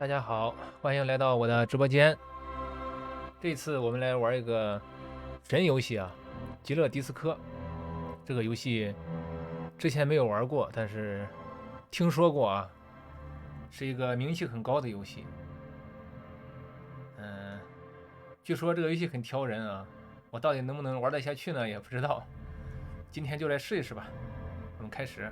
大家好，欢迎来到我的直播间。这次我们来玩一个神游戏啊，《极乐迪斯科》。这个游戏之前没有玩过，但是听说过啊，是一个名气很高的游戏。据说这个游戏很挑人啊，我到底能不能玩得下去呢？也不知道。今天就来试一试吧。我们开始。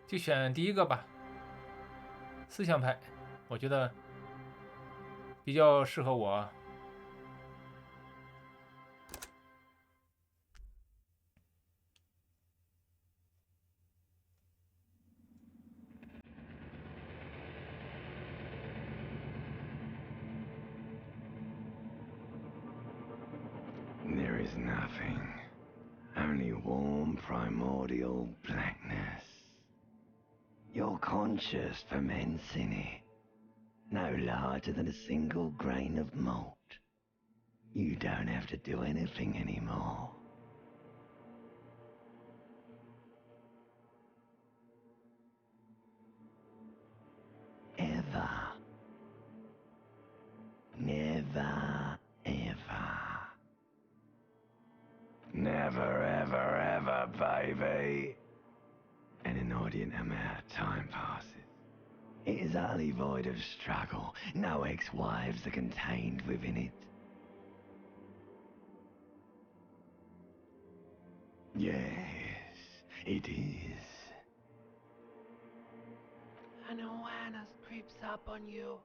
就选第一个吧，思想派，我觉得比较适合我。There is nothing, only warm primordial blackness. Your conscious ferments in it, no larger than a single grain of malt. You don't have to do anything anymore. Ever. Never, ever. Never, ever, ever, baby. An inordinate amount of time passes. It is utterly void of struggle. No ex-wives are contained within it. Yes, it is. An awareness creeps up on you.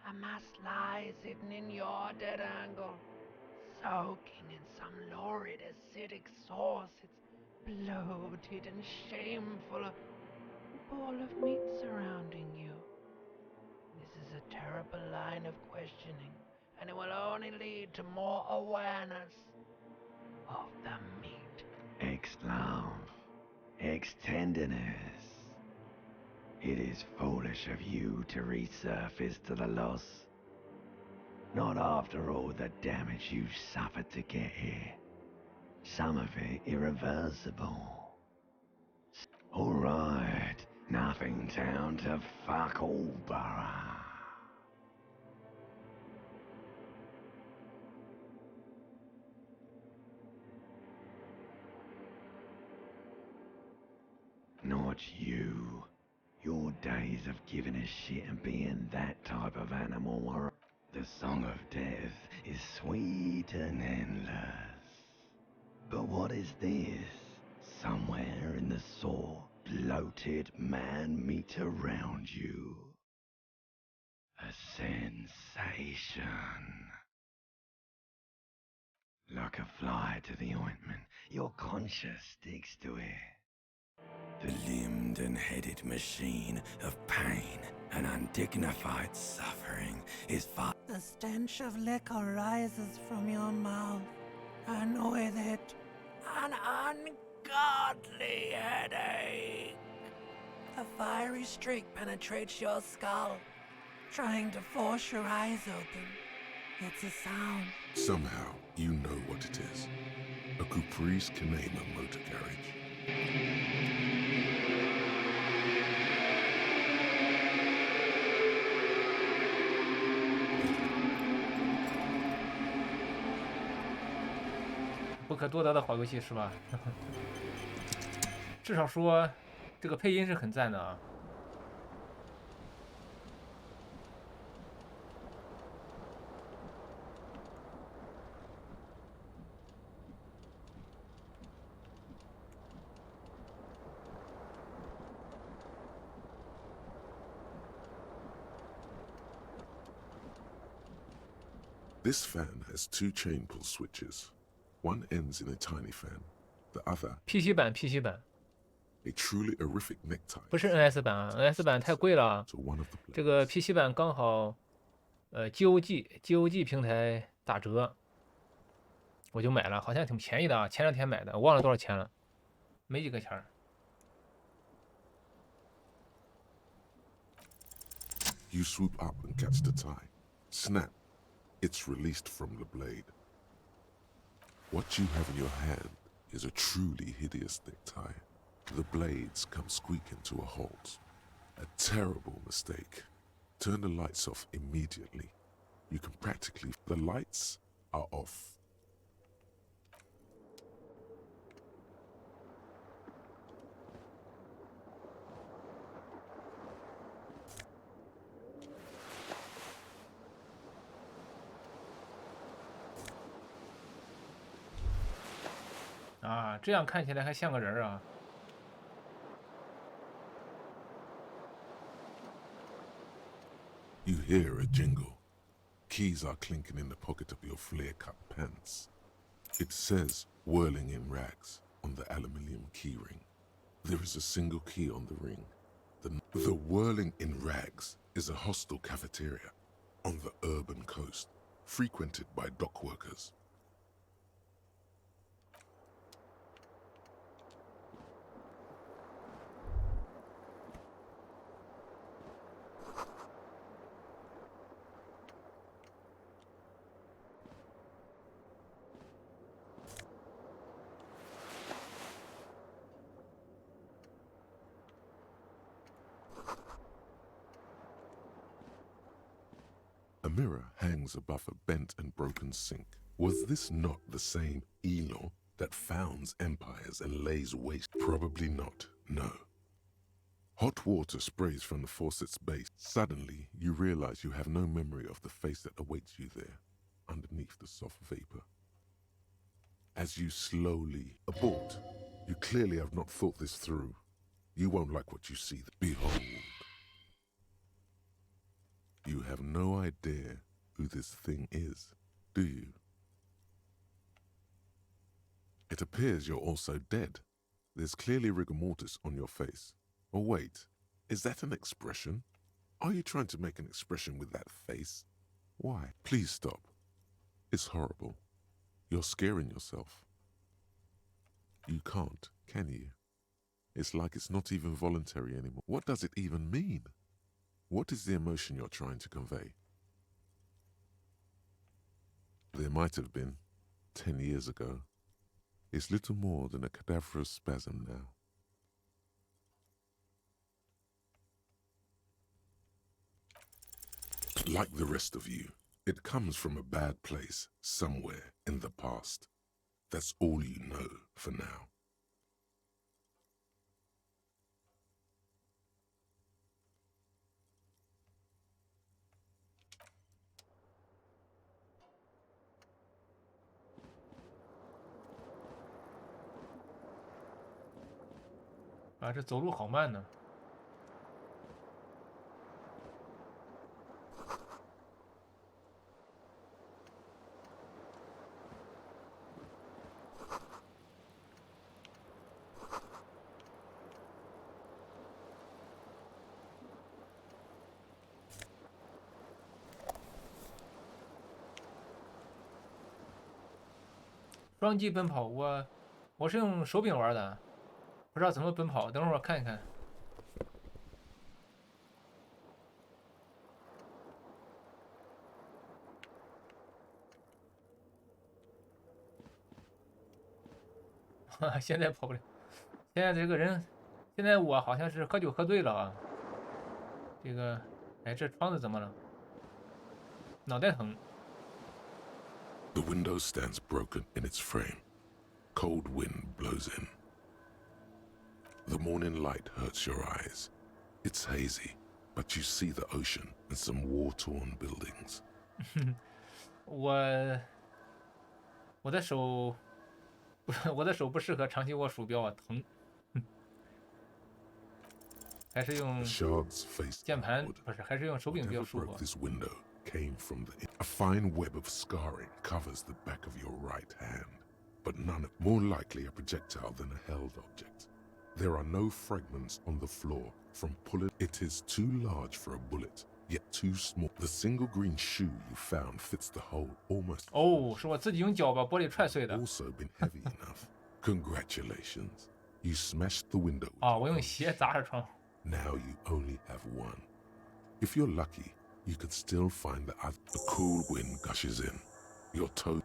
A mass lies hidden in your dead angle, soaking in some lurid acidic sauce. It's bloated and shameful, a ball of meat surrounding you. This is a terrible line of questioning, and it will only lead to more awareness of the meat. Ex-love, ex-tenderness. It is foolish of you to resurface to the loss. Not after all the damage you suffered to get here. Some of it irreversible. All right, nothing down to fuck all, borough. Not you. Your days of giving a shit and being that type of animal are... The song of death is sweet and endless. But what is this? Somewhere in the sore, bloated man meat around you. A sensation. Like a fly to the ointment, your conscience sticks to it. The limbed and headed machine of pain and undignified suffering is far. The stench of liquor rises from your mouth, and with it, an ungodly headache. A fiery streak penetrates your skull, trying to force your eyes open. It's a sound. Somehow, you know what it is. A Caprice Canema motor carriage. "不可多得的好游戏是吧？至少说这个配音是很赞的啊。This fan has two chain pull switches. One ends in a tiny fan, the other PC 版 PC 版 a truly horrific necktie. 不是 NS 版啊，NS 版太贵了啊。 To one of the 这 players. 个 PC 版刚好GOG 平台打折，我就买了，好像挺便宜的啊，前2天买的，我忘了多少钱了，没几个钱儿。You swoop up and catch the tie. Snap. It's released from the blade. What you have in your hand is a truly hideous necktie. The blades come squeaking to a halt. A terrible mistake. Turn the lights off immediately. You can practically... The lights are off.啊，这样看起来还像个人儿啊。You hear a jingle. Keys are clinking in the pocket of your flare-cut pants. It says whirling in rags on the aluminium keyring. There is a single key on the ring. The whirling in rags is a hostel cafeteria on the urban coast, frequented by dock workers. A mirror hangs above a bent and broken sink. Was this not the same Elo that founds empires and lays waste? Probably not, no. Hot water sprays from the faucet's base. Suddenly, you realize you have no memory of the face that awaits you there, underneath the soft vapor. As you slowly abort, you clearly have not thought this through. You won't like what you see. Behold. You have no idea who this thing is, do you? It appears you're also dead. There's clearly rigor mortis on your face. Oh wait, is that an expression? Are you trying to make an expression with that face? Why? Please stop. It's horrible. You're scaring yourself. You can't, can you? It's like it's not even voluntary anymore. What does it even mean? What is the emotion you're trying to convey? There might have been, 10 years ago. It's little more than a cadaverous spasm now. Like the rest of you, it comes from a bad place somewhere in the past. That's all you know for now.啊，这走路好慢呢。双击奔跑，我是用手柄玩的，不知道怎么奔跑，等会儿我看一看。现在跑不了，现在这个人，现在我好像是喝酒喝醉了啊。这个，哎，这窗子怎么了？脑袋疼。The window stands broken in its frame. Cold wind blows in. The morning light hurts your eyes. It's hazy, but you see the ocean and some war-torn buildings. 我的手，我的手不适合长期握鼠标啊，疼。还是用 Shards face 键盘， outward. 不是，还是用手柄比较 Whatever 舒服 broke。this window came from a fine web of scarring covers the back of your right hand, but none of more likely a projectile than a held object. There are no fragments on the floor from pulling. It is too large for a bullet, yet too small. The single green shoe you found fits the hole almost. 哦，是我自己用脚把玻璃踹碎的。 Also been heavy enough. Congratulations. You smashed the window. 啊，我用鞋砸着窗户。 Now you only have one. If you're lucky, you could still find the other. The cool wind gushes in. Your toe.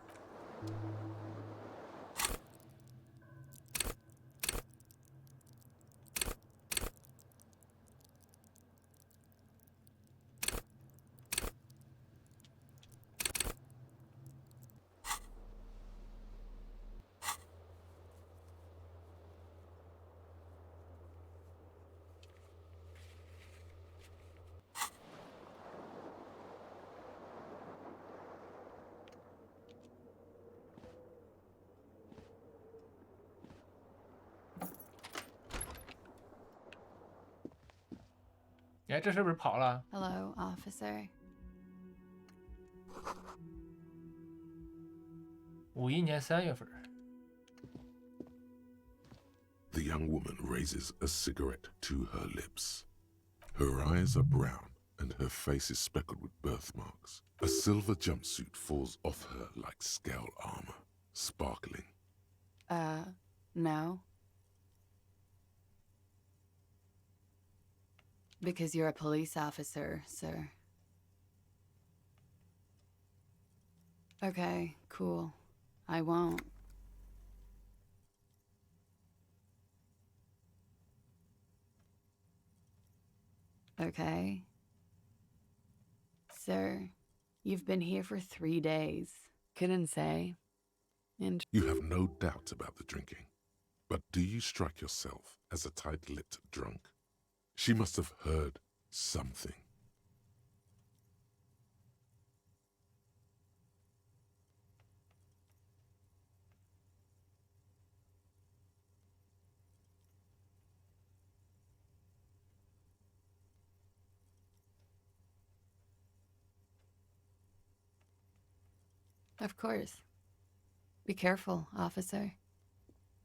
哎，这是不是跑了？ Hello, officer. 51年3月份。 The young woman raises a cigarette to her lips. Her eyes are brown and her face is speckled with birthmarks. A silver jumpsuit falls off her like scale armor, sparkling. No. Because you're a police officer, sir. Okay, cool. I won't. Okay. Sir, you've been here for 3 days. Couldn't say. And You have no doubt about the drinking. But do you strike yourself as a tight-lipped drunk? She must have heard something. of course. Be careful, officer.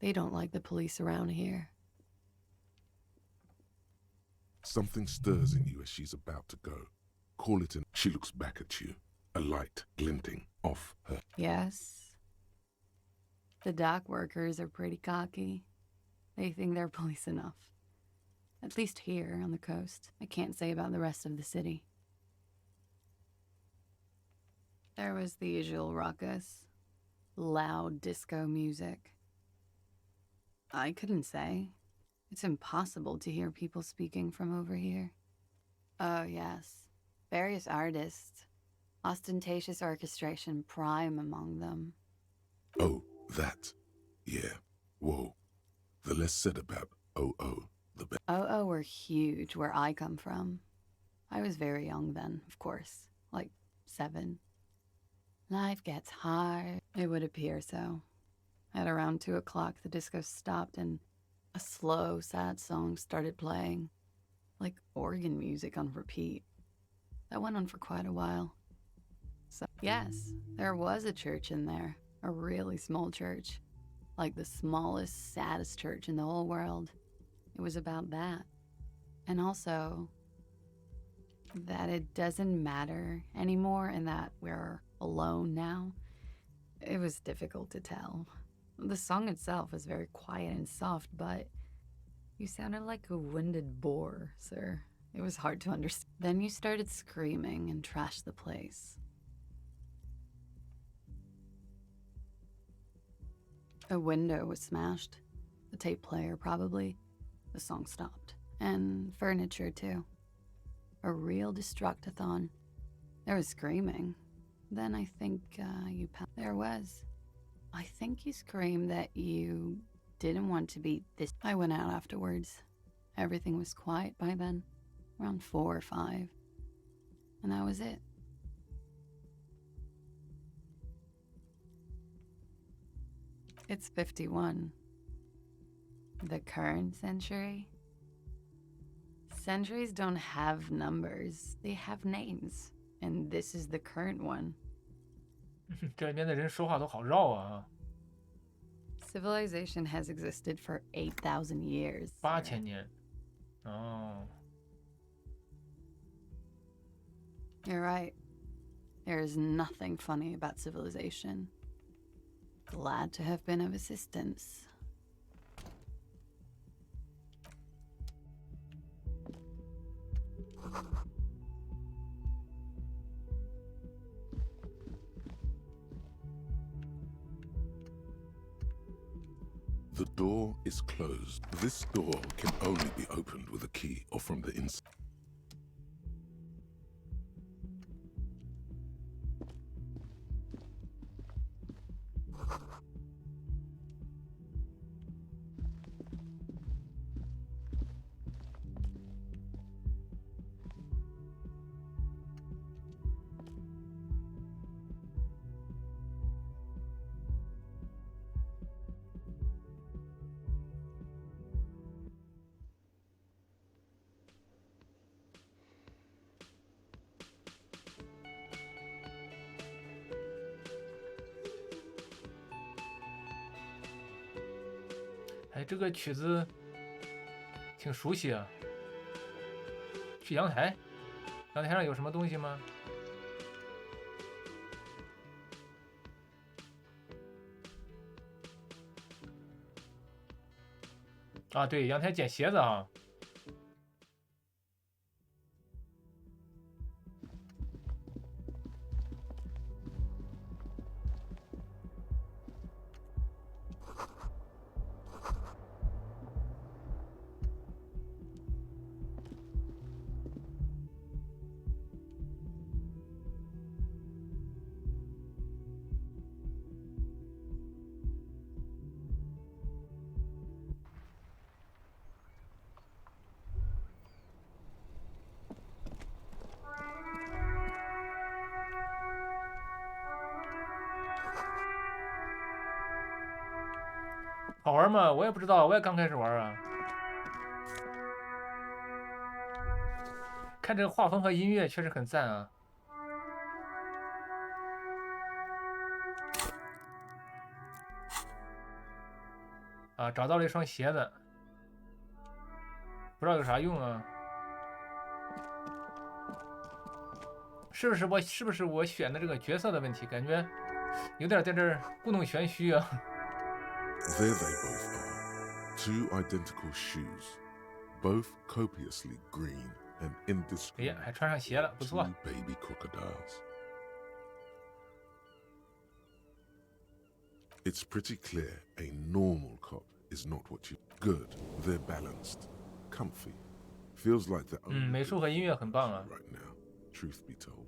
They don't like the police around here. Something stirs in you as she's about to go. Call it in. She looks back at you, a light glinting off her. Yes. The dock workers are pretty cocky. They think they're police enough. At least here on the coast. I can't say about the rest of the city. There was the usual ruckus. Loud disco music. I couldn't say. It's impossible to hear people speaking from over here. Oh, yes. Various artists. Ostentatious orchestration prime among them. Oh, that. Yeah. Whoa. The less said about OO, the better. OO were huge where I come from. I was very young then, of course. Like 7. Life gets hard. It would appear so. At around 2 o'clock, the disco stopped and a slow, sad song started playing. Like organ music on repeat. That went on for quite a while. So, yes, there was a church in there. A really small church. Like the smallest, saddest church in the whole world. It was about that. And also, that it doesn't matter anymore and that we're alone now. It was difficult to tell. The song itself was very quiet and soft, but you sounded like a winded boar, sir. It was hard to understand. Then you started screaming and trashed the place. A window was smashed. The tape player, probably. The song stopped. And furniture, too. A real destructathon. There was screaming. Then I think there was. I think you screamed that you didn't want to be this. I went out afterwards. Everything was quiet by then. Around 4 or 5. And that was it. It's 51. The current century? Centuries don't have numbers. They have names. And this is the current one. 这边的人说话都好绕啊。 Civilization has existed for 8,000 years. 8000年。哦。You're right. There is nothing funny about civilization. Glad to have been of assistance. The door is closed. This door can only be opened with a key or from the inside.哎，这个曲子挺熟悉啊。去阳台，阳台上有什么东西吗？啊，对，阳台捡鞋子啊。好玩吗？我也不知道，我也刚开始玩啊。看这个画风和音乐确实很赞啊。啊，找到了一双鞋子，不知道有啥用啊？是不是我选的这个角色的问题？感觉有点在这儿故弄玄虚啊。There they both are. 2 identical shoes, both copiously green and 哎呀， indiscriminate. 还穿上鞋了，不错。 2 baby crocodiles. It's pretty clear a normal cop is not what you... Good. They're balanced. Comfy. Feels like they're 美术和音乐很棒啊。 right now, truth be told.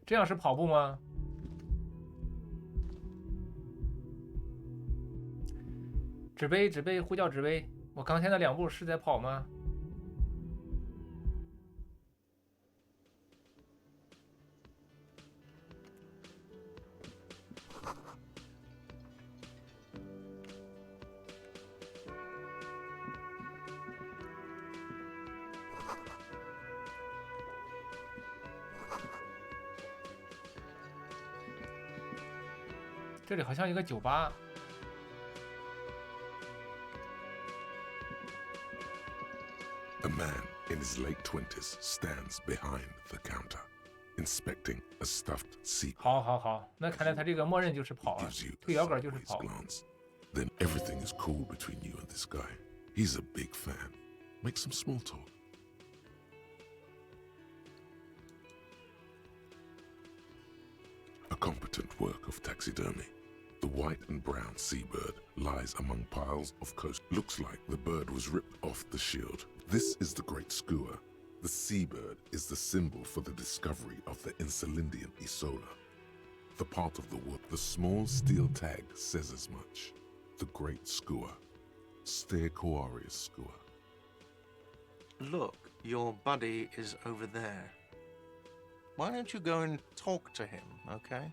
这样是跑步吗？纸杯，纸杯，呼叫纸杯。我刚才那2步是在跑吗？这里好像一个酒吧。 A man in his late 20s stands behind the counter, inspecting a stuffed sea. 好，好，好，那看来他这个默认就是跑啊， Gives you 推 a 摇杆就是 sideways 跑。 glance. Then everything is cool between you and this guy. He's a big fan. Make some small talk. A competent work of taxidermy. The white and brown seabird lies among piles of coast. Looks like the bird was ripped off the shield. This is the great skua. The seabird is the symbol for the discovery of the Insulindian Isola. The part of the wood, the small steel tag says as much. The great skua. Stegosaurus skua. Look, your buddy is over there. Why don't you go and talk to him, okay?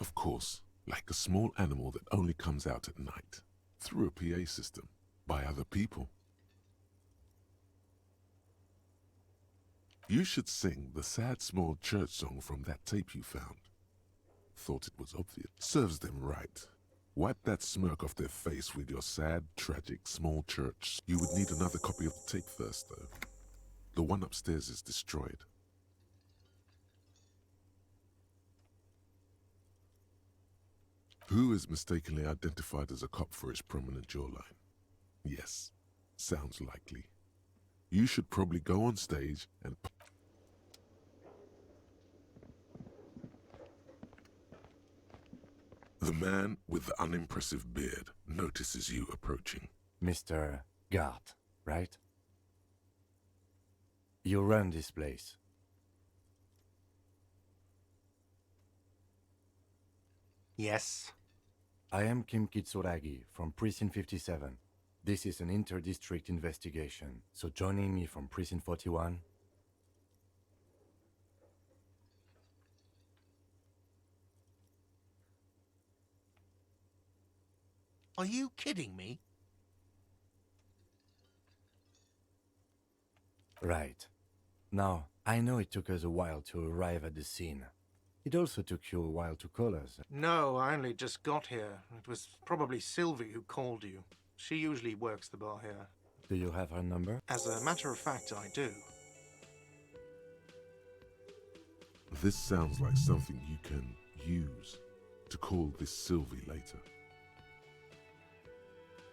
Of course, like a small animal that only comes out at night, through a PA system, by other people. You should sing the sad small church song from that tape you found. Thought it was obvious. Serves them right. Wipe that smirk off their face with your sad, tragic, small church. You would need another copy of the tape first, though. The one upstairs is destroyed. Who is mistakenly identified as a cop for his prominent jawline? Yes, sounds likely. You should probably go on stage and... The man with the unimpressive beard notices you approaching. Mr. Gart, right? You run this place. Yes. I am Kim Kitsuragi from Precinct 57. This is an inter-district investigation, so joining me from Precinct 41... Are you kidding me? Right. Now, I know it took us a while to arrive at the scene. It also took you a while to call us. No, I only just got here. It was probably Sylvie who called you. She usually works the bar here. Do you have her number? As a matter of fact, I do. This sounds like something you can use to call this Sylvie later.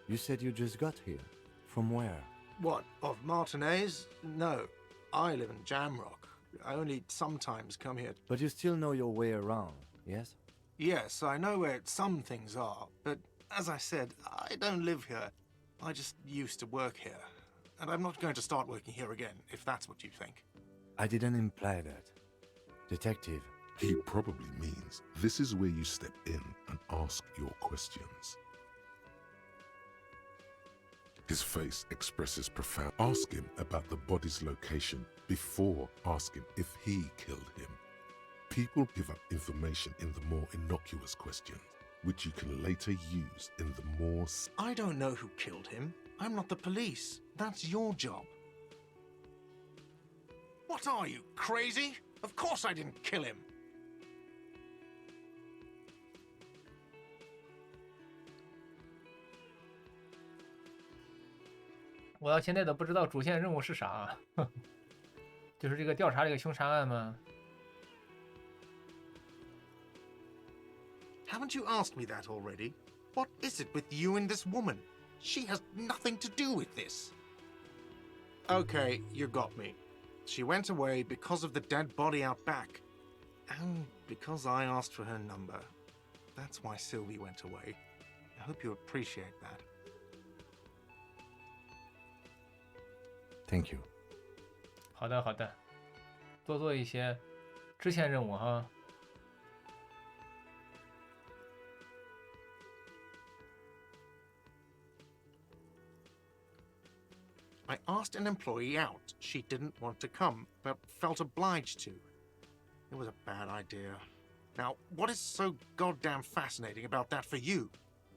You said you just got here. From where? What, of Martinez? No, I live in Jamrock. I only sometimes come here. But you still know your way around, yes? Yes, I know where some things are, but as I said, I don't live here. I just used to work here. And I'm not going to start working here again, if that's what you think. I didn't imply that. Detective. He probably means this is where you step in and ask your questions. His face expresses profound. Ask him about the body's location before asking if he killed him. People give up information in the more innocuous questions, which you can later use in the more... I don't know who killed him. I'm not the police. That's your job. What are you, crazy? Of course I didn't kill him.我到现在都不知道主线任务是啥，就是这个调查这个凶杀案吗？ Haven't you asked me that already? What is it with you and this woman? She has nothing to do with this. Okay, you got me. She went away because of the dead body out back. And because I asked for her number. That's why Sylvie went away. I hope you appreciate that. Thank you. 好的，好的，多做一些支线任务哈。 I asked an employee out. She didn't want to come, but felt obliged to. It was a bad idea. Now, what is so goddamn fascinating about that for you?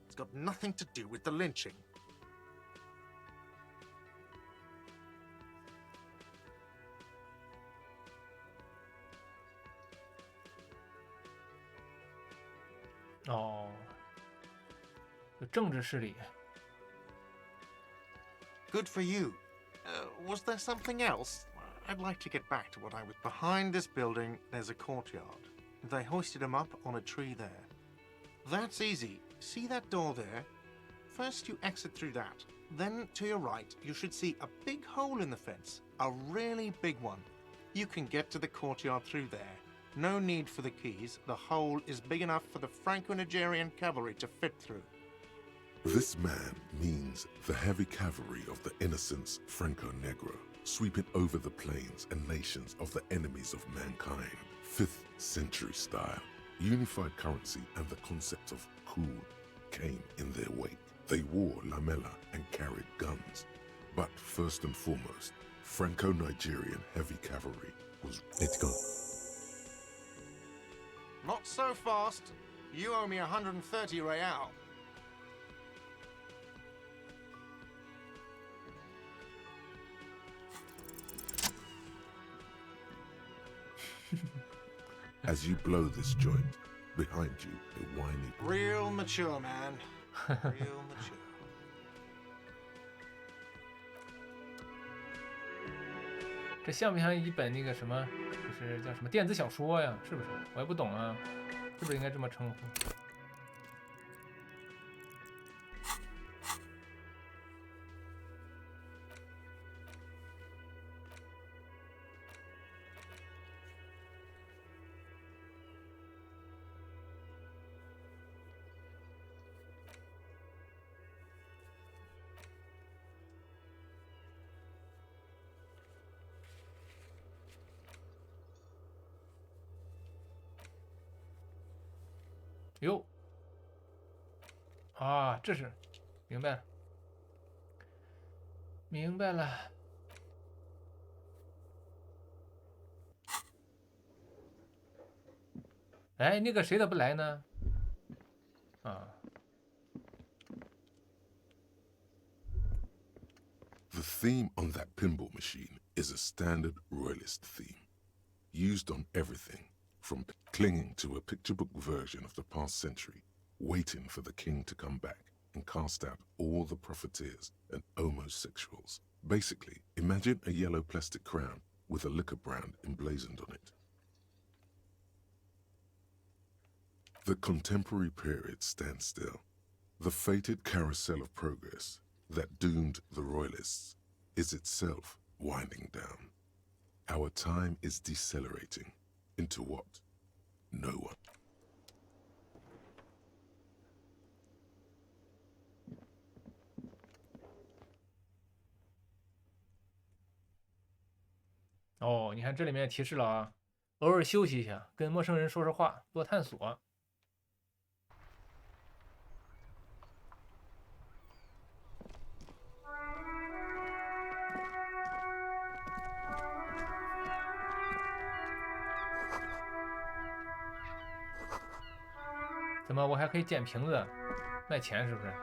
It's got nothing to do with the lynching. Oh. 有政治势力。 Good for you. Was there something else? I'd like to get back to what I was... Behind this building, there's a courtyard. They hoisted him up on a tree there. That's easy. See that door there? First you exit through that. Then, to your right, you should see a big hole in the fence. A really big one. You can get to the courtyard through there. No need for the keys. The hole is big enough for the Franco-Nigerian cavalry to fit through. This man means the heavy cavalry of the innocents Franco-Negro, sweeping over the plains and nations of the enemies of mankind. 5th century style, unified currency and the concept of cool came in their wake. They wore lamella and carried guns. But first and foremost, Franco-Nigerian heavy cavalry was... Let's go. Not so fast. You owe me 130 real. As you blow this joint, behind you, a whiny Real mature, man. Real mature. 这像不像一本那个什么，就是叫什么电子小说呀？是不是？我也不懂啊，是不是应该这么称呼？哟，啊，这是明白了，明白了。哎，那个谁咋不来呢？啊， The theme on that pinball machine is a standard royalist theme, used on everything from clinging to a picture book version of the past century, waiting for the king to come back and cast out all the profiteers and homosexuals. Basically, imagine a yellow plastic crown with a liquor brand emblazoned on it. The contemporary period stands still. The fated carousel of progress that doomed the royalists is itself winding down. Our time is decelerating into what? No one. 哦，你看这里面提示了啊，偶尔休息一下，跟陌生人说说话，多探索。怎么我还可以捡瓶子卖钱是不是？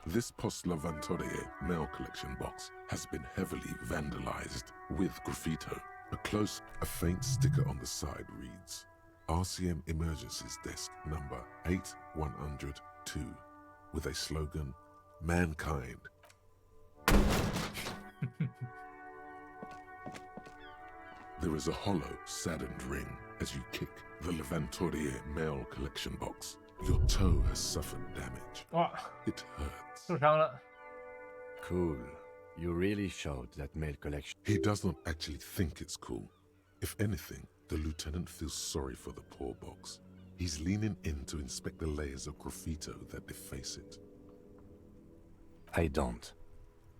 This Postlavantorie mail collection box has been heavily vandalized with graffito. A faint sticker on the side reads, RCM Emergencies Desk number 8102, with a slogan, Mankind. There is a hollow, saddened ring as you kick the Levantorie mail collection box. Your toe has suffered damage. 哇， It hurts. 受伤了。 Cool. You really showed that mail collection. He does not actually think it's cool. If anything, the lieutenant feels sorry for the poor box. He's leaning in to inspect the layers of graffito that deface it. I don't.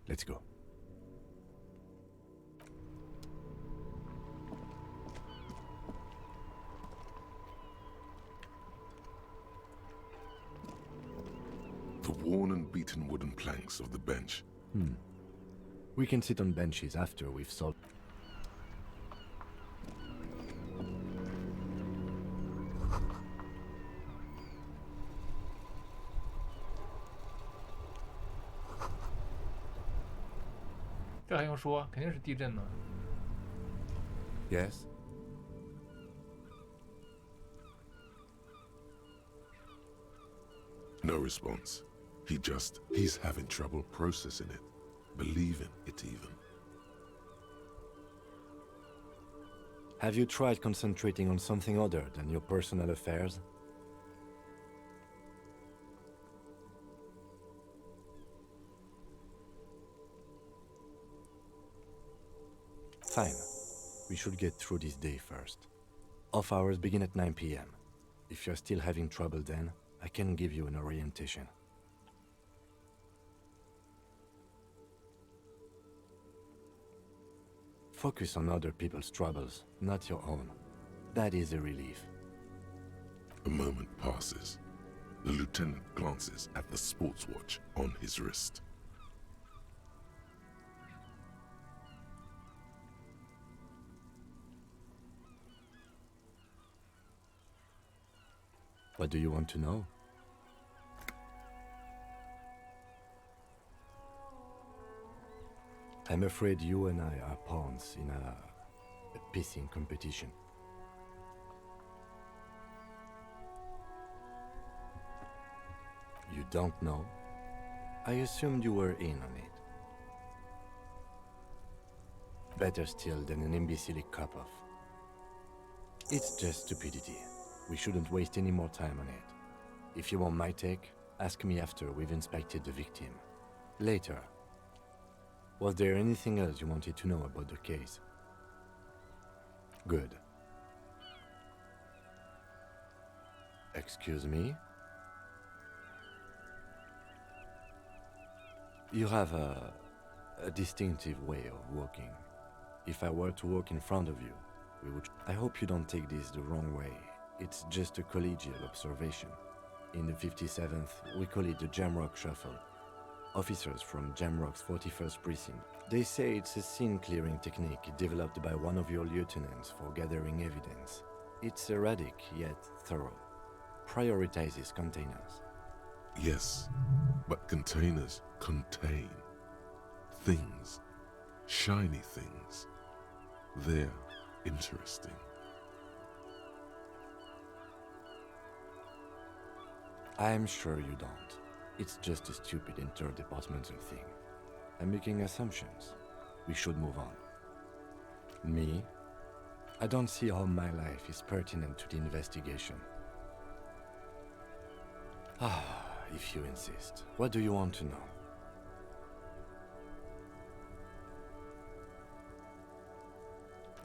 Let's go. The worn and beaten wooden planks of the bench. We can sit on benches after we've solved. .这还用说，肯定是地震呢。 Yes? No response. He's having trouble processing it, believing it even. Have you tried concentrating on something other than your personal affairs? Fine. We should get through this day first. Off hours begin at 9 p.m. If you're still having trouble then, I can give you an orientation. Focus on other people's troubles, not your own. That is a relief. A moment passes. The lieutenant glances at the sports watch on his wrist. What do you want to know? I'm afraid you and I are pawns in a pissing competition. You don't know? I assumed you were in on it. Better still than an imbecile cop-off. It's just stupidity. We shouldn't waste any more time on it. If you want my take, ask me after we've inspected the victim. Later. Was there anything else you wanted to know about the case? Good. Excuse me? You have a distinctive way of walking. If I were to walk in front of you, we would... I hope you don't take this the wrong way. It's just a collegial observation. In the 57th, we call it the Jamrock Shuffle. Officers from Jamrock's 41st Precinct. They say it's a scene-clearing technique developed by one of your lieutenants for gathering evidence. It's erratic, yet thorough. Prioritizes containers. Yes, but containers contain things, shiny things. They're interesting. I'm sure you don't. It's just a stupid interdepartmental thing. I'm making assumptions. We should move on. Me? I don't see how my life is pertinent to the investigation. If you insist. What do you want to know?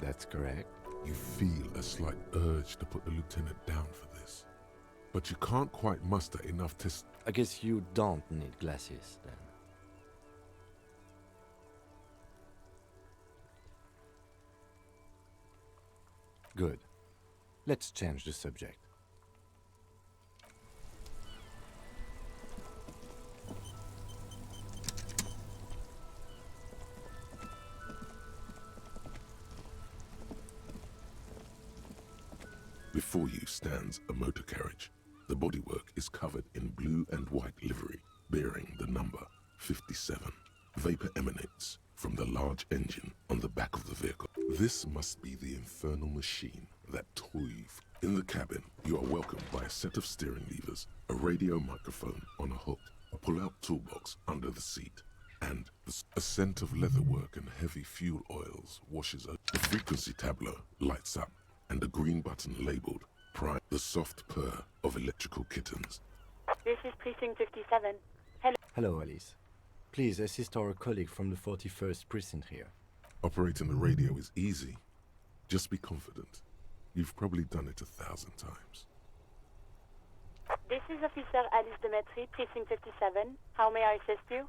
That's correct. You feel a slight urge to put the lieutenant down for this, but you can't quite muster enough to... I guess you don't need glasses, then. Good. Let's change the subject. Before you stands a motor carriage. The bodywork is covered in blue and white livery, bearing the number 57. Vapor emanates from the large engine on the back of the vehicle. This must be the infernal machine that toyed. In the cabin, you are welcomed by a set of steering levers, a radio microphone on a hook, a pull-out toolbox under the seat, and a scent of leatherwork and heavy fuel oils washes over. The frequency tableau lights up, and a green button labeled Prime, the soft purr of electrical kittens. This is Precinct 57. Hello. Hello, Alice. Please assist our colleague from the 41st Precinct here. Operating the radio is easy. Just be confident. You've probably done it 1,000 times. This is Officer Alice Demetri, Precinct 57. How may I assist you?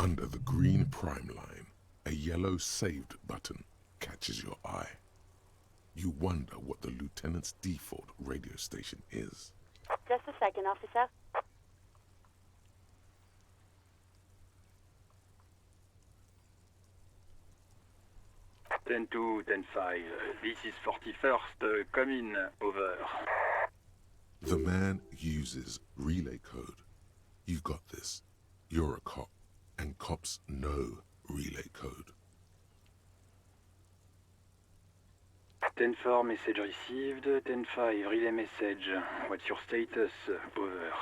Under the green prime line, a yellow saved button catches your eye. You wonder what the lieutenant's default radio station is. Just a second, officer. Ten 2, 10-5. This is 41st. Come in. Over. The man uses relay code. You got this. You're a cop, and cops know relay code. 10-4, message received. 10-5, relay message. What's your status? Over.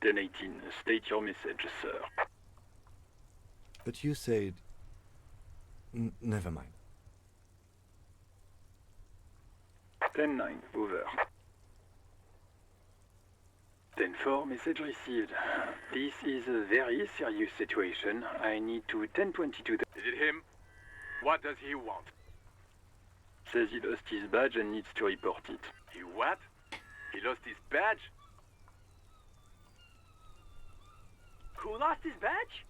10-18, state your message, sir. But you said... never mind. 10-9, over. 10-4, message received. This is a very serious situation. I need to 10-22... Is it him? What does he want? Says he lost his badge and needs to report it. He what? He lost his badge? Who lost his badge?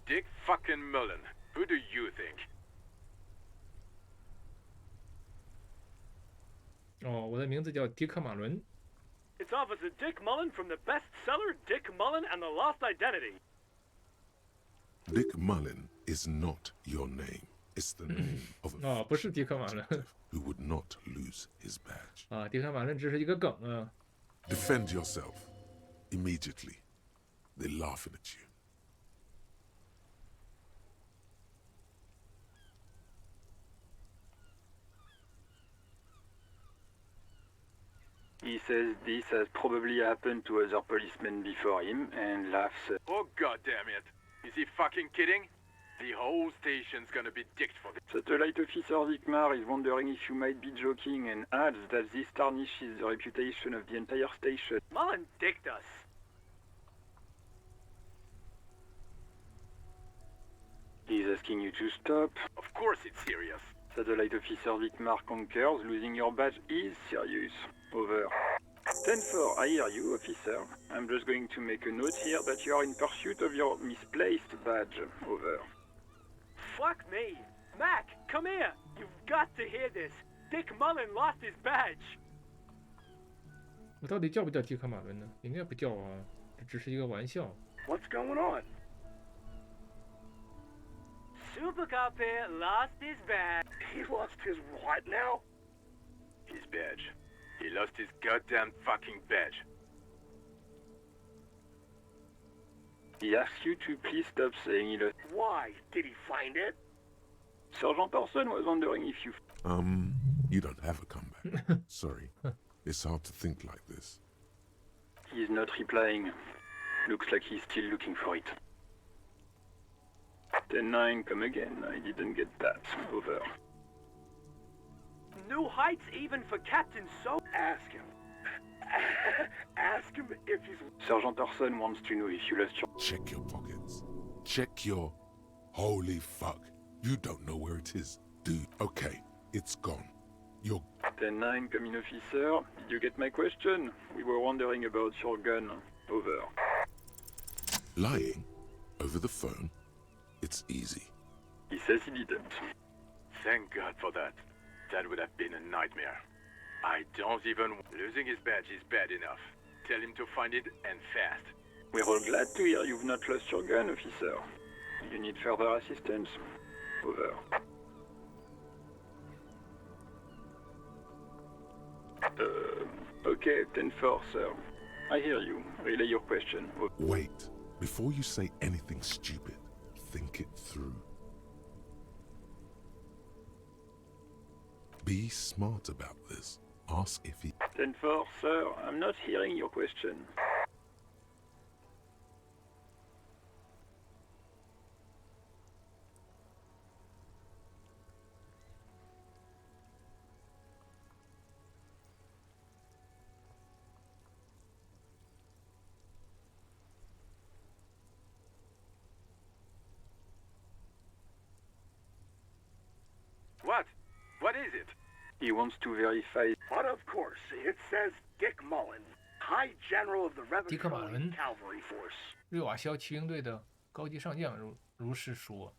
Dick fucking Mullen. Who do you think? 哦，我的名字叫迪克马伦。 It's Officer Dick Mullen from the bestseller Dick Mullen and the Lost Identity. Dick Mullen is not your name. It's the name of a 哦，不是迪克马伦 who would not lose his badge. 啊，迪克马伦只是一个梗啊。 Defend yourself. Immediately, they're laughing at you. He says this has probably happened to other policemen before him and laughs. Oh, god damn it. Is he fucking kidding? The whole station's gonna be dicked for this. Satellite Officer Vikmar is wondering if you might be joking and adds that this tarnishes the reputation of the entire station. Mullen dicked us. He's asking you to stop. Of course it's serious. Satellite Officer Vikmar concurs. Losing your badge is serious. Over. 10-4, I hear you, officer. I'm just going to make a note here that you are in pursuit of your misplaced badge. Over. Fuck me. Mac, come here. You've got to hear this. Dick Mullen lost his badge. 我到底叫不叫迪克马伦呢？应该不叫啊，这只是一个玩笑。 What's going on? Super Cop here lost his badge. He lost his what now? His badge. He lost his goddamn fucking badge. He asks you to please stop saying he lost. Why? Did he find it? Sergeant Orson was wondering if you... You don't have a comeback. Sorry. It's hard to think like this. He's not replying. Looks like he's still looking for it. 10-9, come again. I didn't get that. Over. New heights even for Captain So. Ask him. Ask him if he's... Sergeant Orson wants to know if you lost your... Check your pockets. Check your... Holy fuck. You don't know where it is, dude. Okay, it's gone. You're... 10-9, come in, officer. Did you get my question? We were wondering about your gun. Over. Lying? Over the phone? It's easy. He says he didn't. Thank God for that. That would have been a nightmare. I don't even... Losing his badge is bad enough. Tell him to find it, and fast. We're all glad to hear you've not lost your gun, officer. You need further assistance. Over. Okay, 10-4, sir. I hear you. Relay your question. Over. Wait. Before you say anything stupid, think it through. Be smart about this. Ask if he... 10-4, sir. I'm not hearing your question. What? What is it? He wants to verify... But of course, it says Dick Mullen, High General of the 迪克马伦 Revolutionary Cavalry Force. 瑞瓦肖骑兵队的高级上将如是说。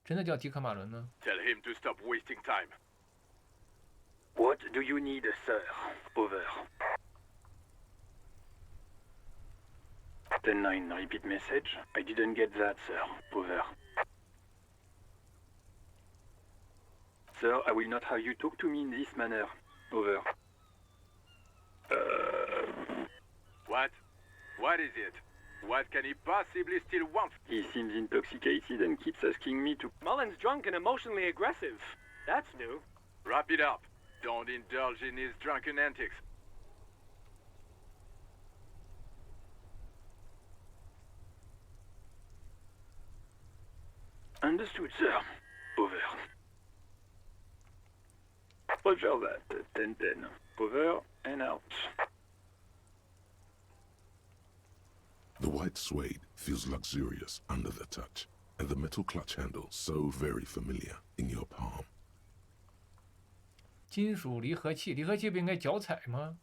真的叫迪克马伦呢？ Tell him to stop wasting time. What do you need, sir? Over. 10-9, repeat message. I didn't get that, sir. Over. Sir, I will not have you talk to me in this manner. Over. What? What is it? What can he possibly still want? He seems intoxicated and keeps asking me to... Mullen's drunk and emotionally aggressive. That's new. Wrap it up. Don't indulge in his drunken antics. Understood, sir. Over. Roger that. 10-10. Over and out. The white suede feels luxurious under the touch, and the metal clutch handle so very familiar in your palm. 金属离合器，离合器不应该脚踩吗？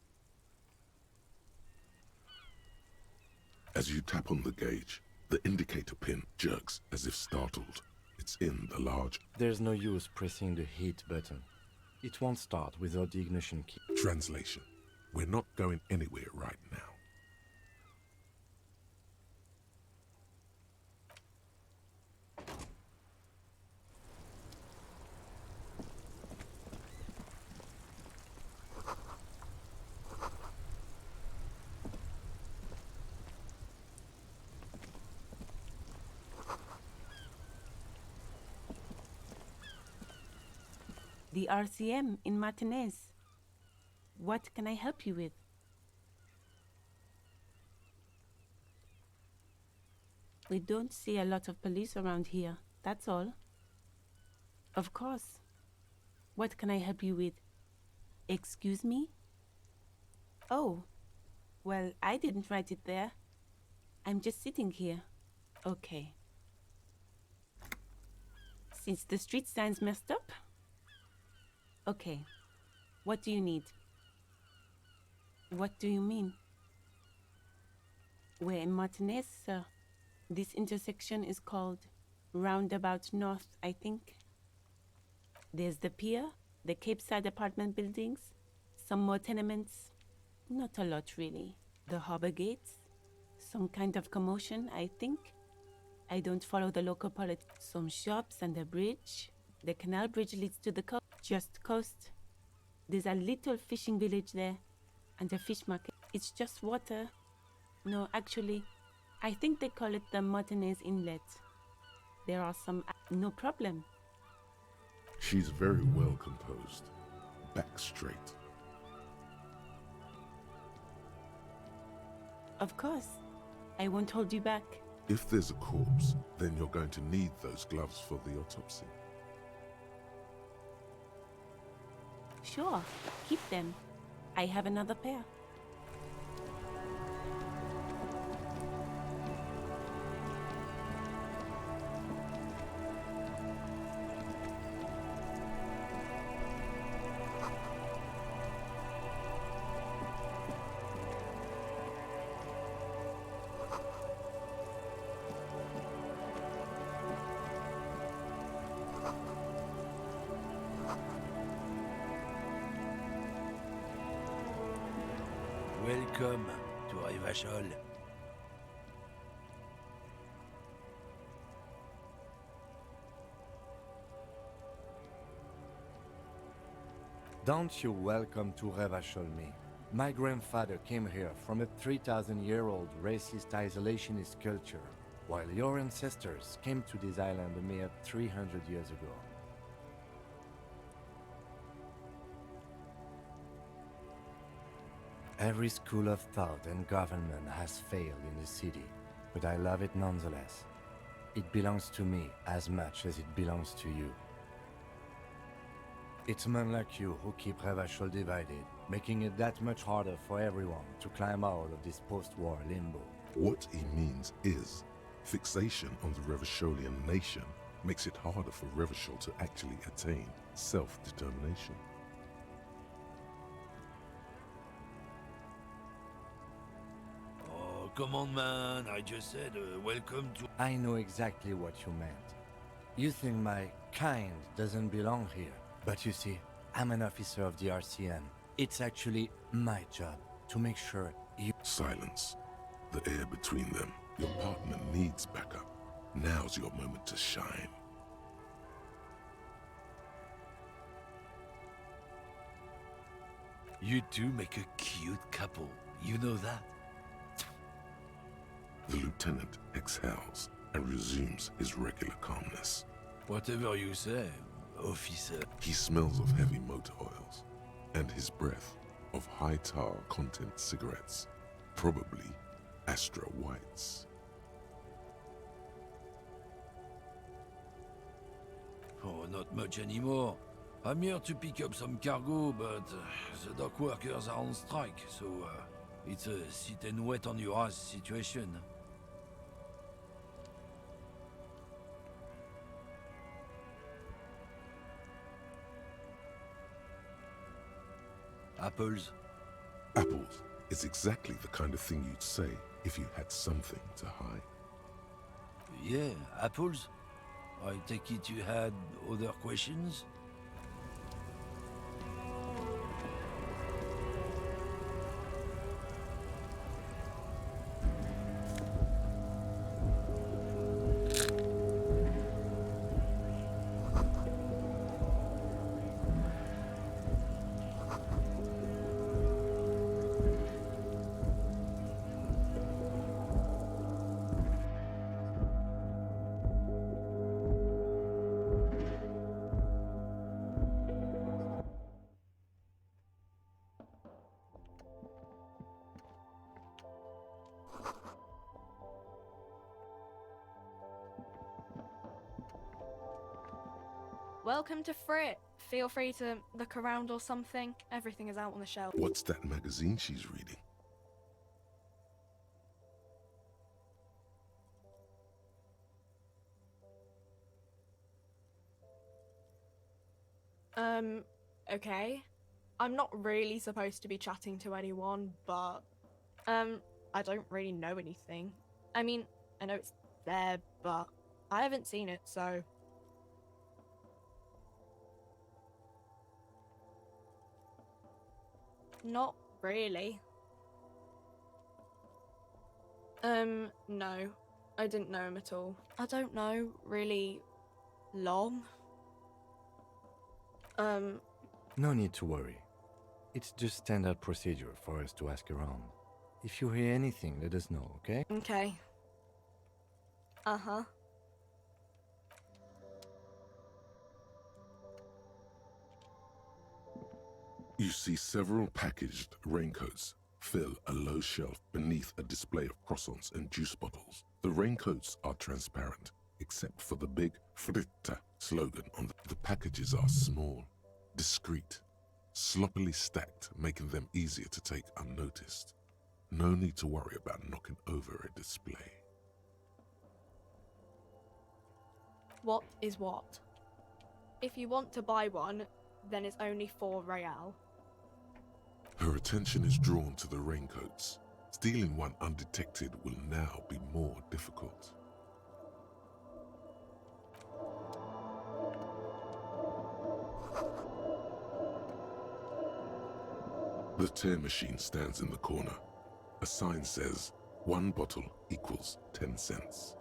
As you tap on the gauge, the indicator pin jerks as if startled. It's in the large... There's no use pressing the heat button. It won't start without the ignition key. Translation. We're not going anywhere right now. The RCM in Martinez. What can I help you with? We don't see a lot of police around here, that's all. Of course. What can I help you with? Excuse me? Oh, well, I didn't write it there. I'm just sitting here. Okay. Since the street sign's messed up? Okay. What do you need? What do you mean? We're in Martinez, sir. This intersection is called Roundabout North, I think. There's the pier, the Cape Side apartment buildings, some more tenements. Not a lot, really. The harbor gates, some kind of commotion, I think. I don't follow the local politics. Some shops and a bridge. The canal bridge leads to the coast. Just coast. There's a little fishing village there, and a fish market. It's just water. No, actually, I think they call it the Martinez Inlet. There are some... No problem. She's very well composed. Back straight. Of course. I won't hold you back. If there's a corpse, then you're going to need those gloves for the autopsy. Sure, keep them. I have another pair. Welcome to Revachol. Don't you welcome to Revachol me. My grandfather came here from a 3,000-year-old racist isolationist culture, while your ancestors came to this island a mere 300 years ago. Every school of thought and government has failed in the city, but I love it nonetheless. It belongs to me as much as it belongs to you. It's men like you who keep Revachol divided, making it that much harder for everyone to climb out of this post-war limbo. What he means is, fixation on the Revacholian nation makes it harder for Revachol to actually attain self-determination. Oh, come on, man. I just said welcome to... I know exactly what you meant. You think my kind doesn't belong here. But you see, I'm an officer of the RCM. It's actually my job to make sure you... Silence. The air between them. Your partner needs backup. Now's your moment to shine. You two make a cute couple. You know that? The lieutenant exhales and resumes his regular calmness. Whatever you say, officer. He smells of heavy motor oils, and his breath of high tar content cigarettes, probably Astra Whites. Oh, not much anymore. I'm here to pick up some cargo, but the dock workers are on strike, so it's a sit and wait on your ass situation. Apples? Apples is exactly the kind of thing you'd say if you had something to hide. Yeah, apples? I take it you had other questions? Welcome to Frit. Feel free to look around or something. Everything is out on the shelf. What's that magazine she's reading? Okay. I'm not really supposed to be chatting to anyone, but, I don't really know anything. I mean, I know it's there, but I haven't seen it, so... Not really. No. I didn't know him at all. I don't know, really long. No need to worry. It's just standard procedure for us to ask around. If you hear anything, let us know, okay? Okay. Uh-huh. You see several packaged raincoats fill a low shelf beneath a display of croissants and juice bottles. The raincoats are transparent, except for the big Fritta slogan on them. The packages are small, discreet, sloppily stacked, making them easier to take unnoticed. No need to worry about knocking over a display. What is what? If you want to buy one, then it's only 4 real. Her attention is drawn to the raincoats. Stealing one undetected will now be more difficult. The tear machine stands in the corner. A sign says, 1 bottle equals 10 cents.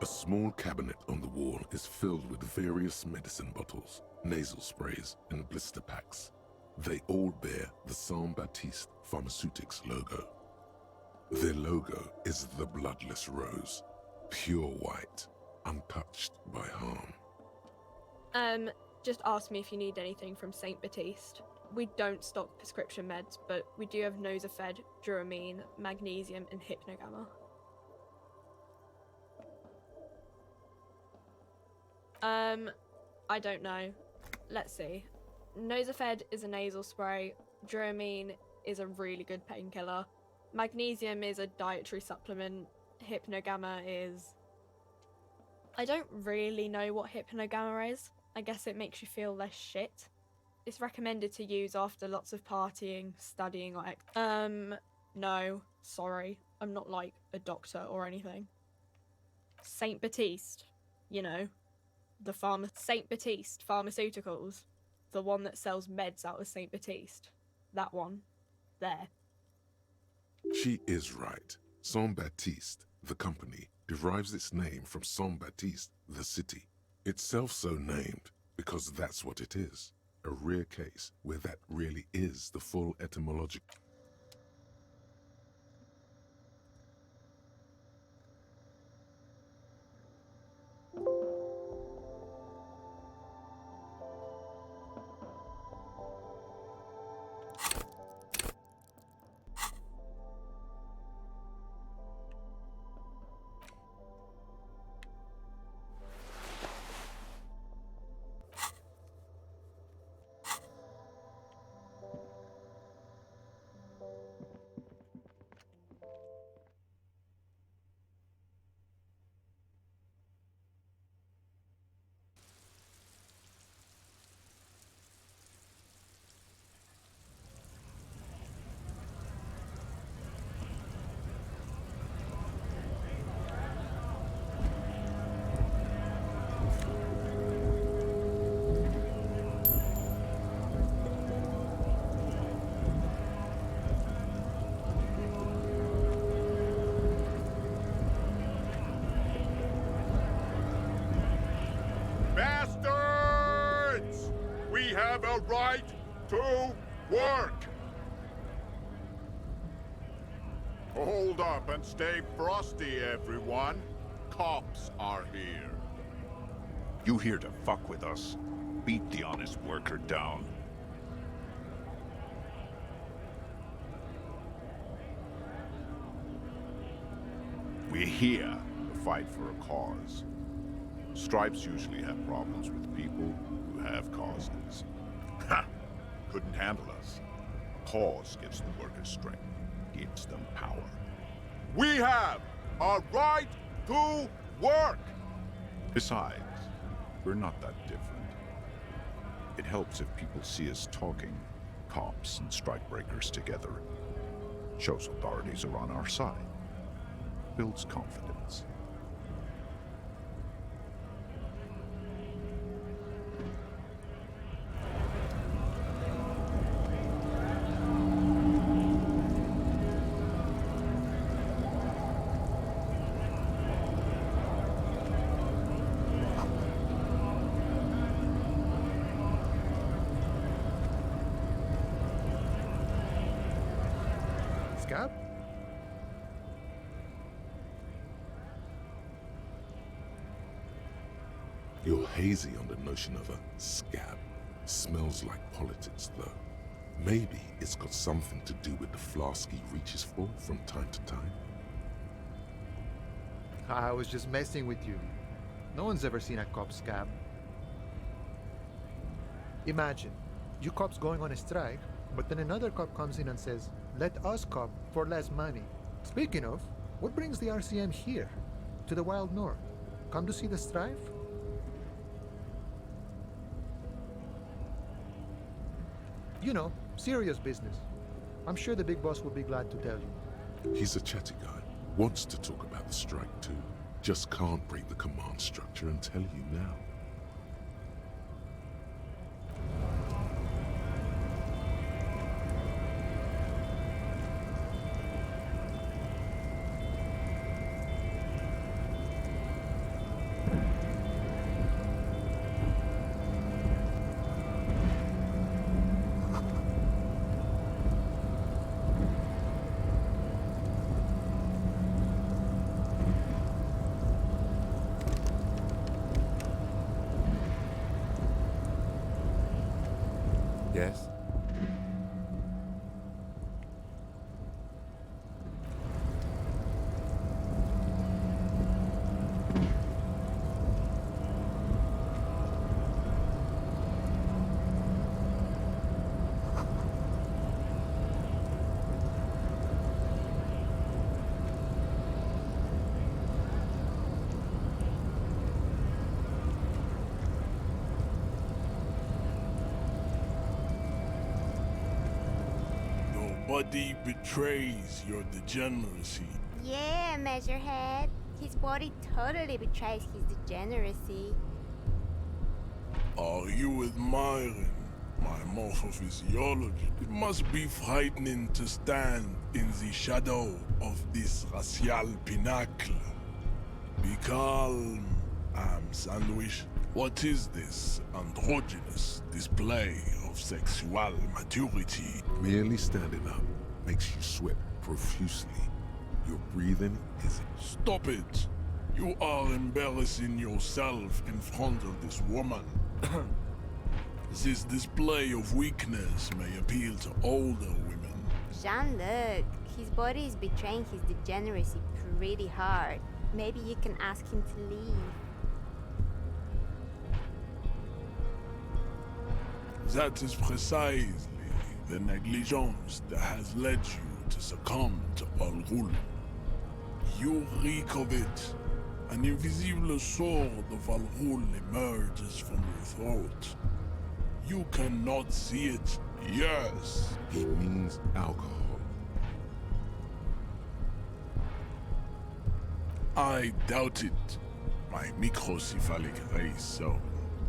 A small cabinet on the wall is filled with various medicine bottles, nasal sprays, and blister packs. They all bear the Saint Baptiste Pharmaceutics logo. Their logo is the bloodless rose, pure white, untouched by harm. Just ask me if you need anything from Saint Baptiste. We don't stock prescription meds, but we do have Nosafed, Duramine, Magnesium, and Hypnogamma. I don't know. Let's see. Nosafed is a nasal spray. Duramine is a really good painkiller. Magnesium is a dietary supplement. Hypnogamma is... I don't really know what Hypnogamma is. I guess it makes you feel less shit. It's recommended to use after lots of partying, studying, or no, sorry. I'm not like a doctor or anything. Saint Baptiste, you know. Saint Baptiste Pharmaceuticals. The one that sells meds out of Saint Baptiste. That one. There. She is right. Saint Baptiste, the company, derives its name from Saint Baptiste, the city. Itself so named because that's what it is. A rare case where that really is the full etymology. Bastards! We have a right to work! Hold up and stay frosty, everyone. Cops are here. You here to fuck with us? Beat the honest worker down. We're here to fight for a cause. Stripes usually have problems with people who have causes. Ha! Couldn't handle us. Cause gives the workers strength, gives them power. We have a right to work! Besides, we're not that different. It helps if people see us talking, cops and strikebreakers together. Shows authorities are on our side. Builds confidence. Scab? You're hazy on the notion of a scab. Smells like politics, though. Maybe it's got something to do with the flask he reaches for from time to time. I was just messing with you. No one's ever seen a cop scab. Imagine, you cops going on a strike, but then another cop comes in and says, "Let us cop for less money." Speaking of, what brings the RCM here? To the wild north? Come to see the strife? You know, serious business. I'm sure the big boss will be glad to tell you. He's a chatty guy. Wants to talk about the strike too. Just can't break the command structure and tell you now. Yes? Nobody betrays your degeneracy. Yeah, Measurehead. His body totally betrays his degeneracy. Are you admiring my morphophysiology? It must be frightening to stand in the shadow of this racial pinnacle. Be calm, I'm Sandwich. What is this androgynous display of sexual maturity? Merely standing up makes you sweat profusely. Your breathing is... Stop it! You are embarrassing yourself in front of this woman. This display of weakness may appeal to older women. Jean-Luc, his body is betraying his degeneracy pretty hard. Maybe you can ask him to leave. That is precisely the negligence that has led you to succumb to Al Ghul. You reek of it. An invisible sword of Al Ghul emerges from your throat. You cannot see it. Yes. He means alcohol. I doubt it. My microcephalic race, so...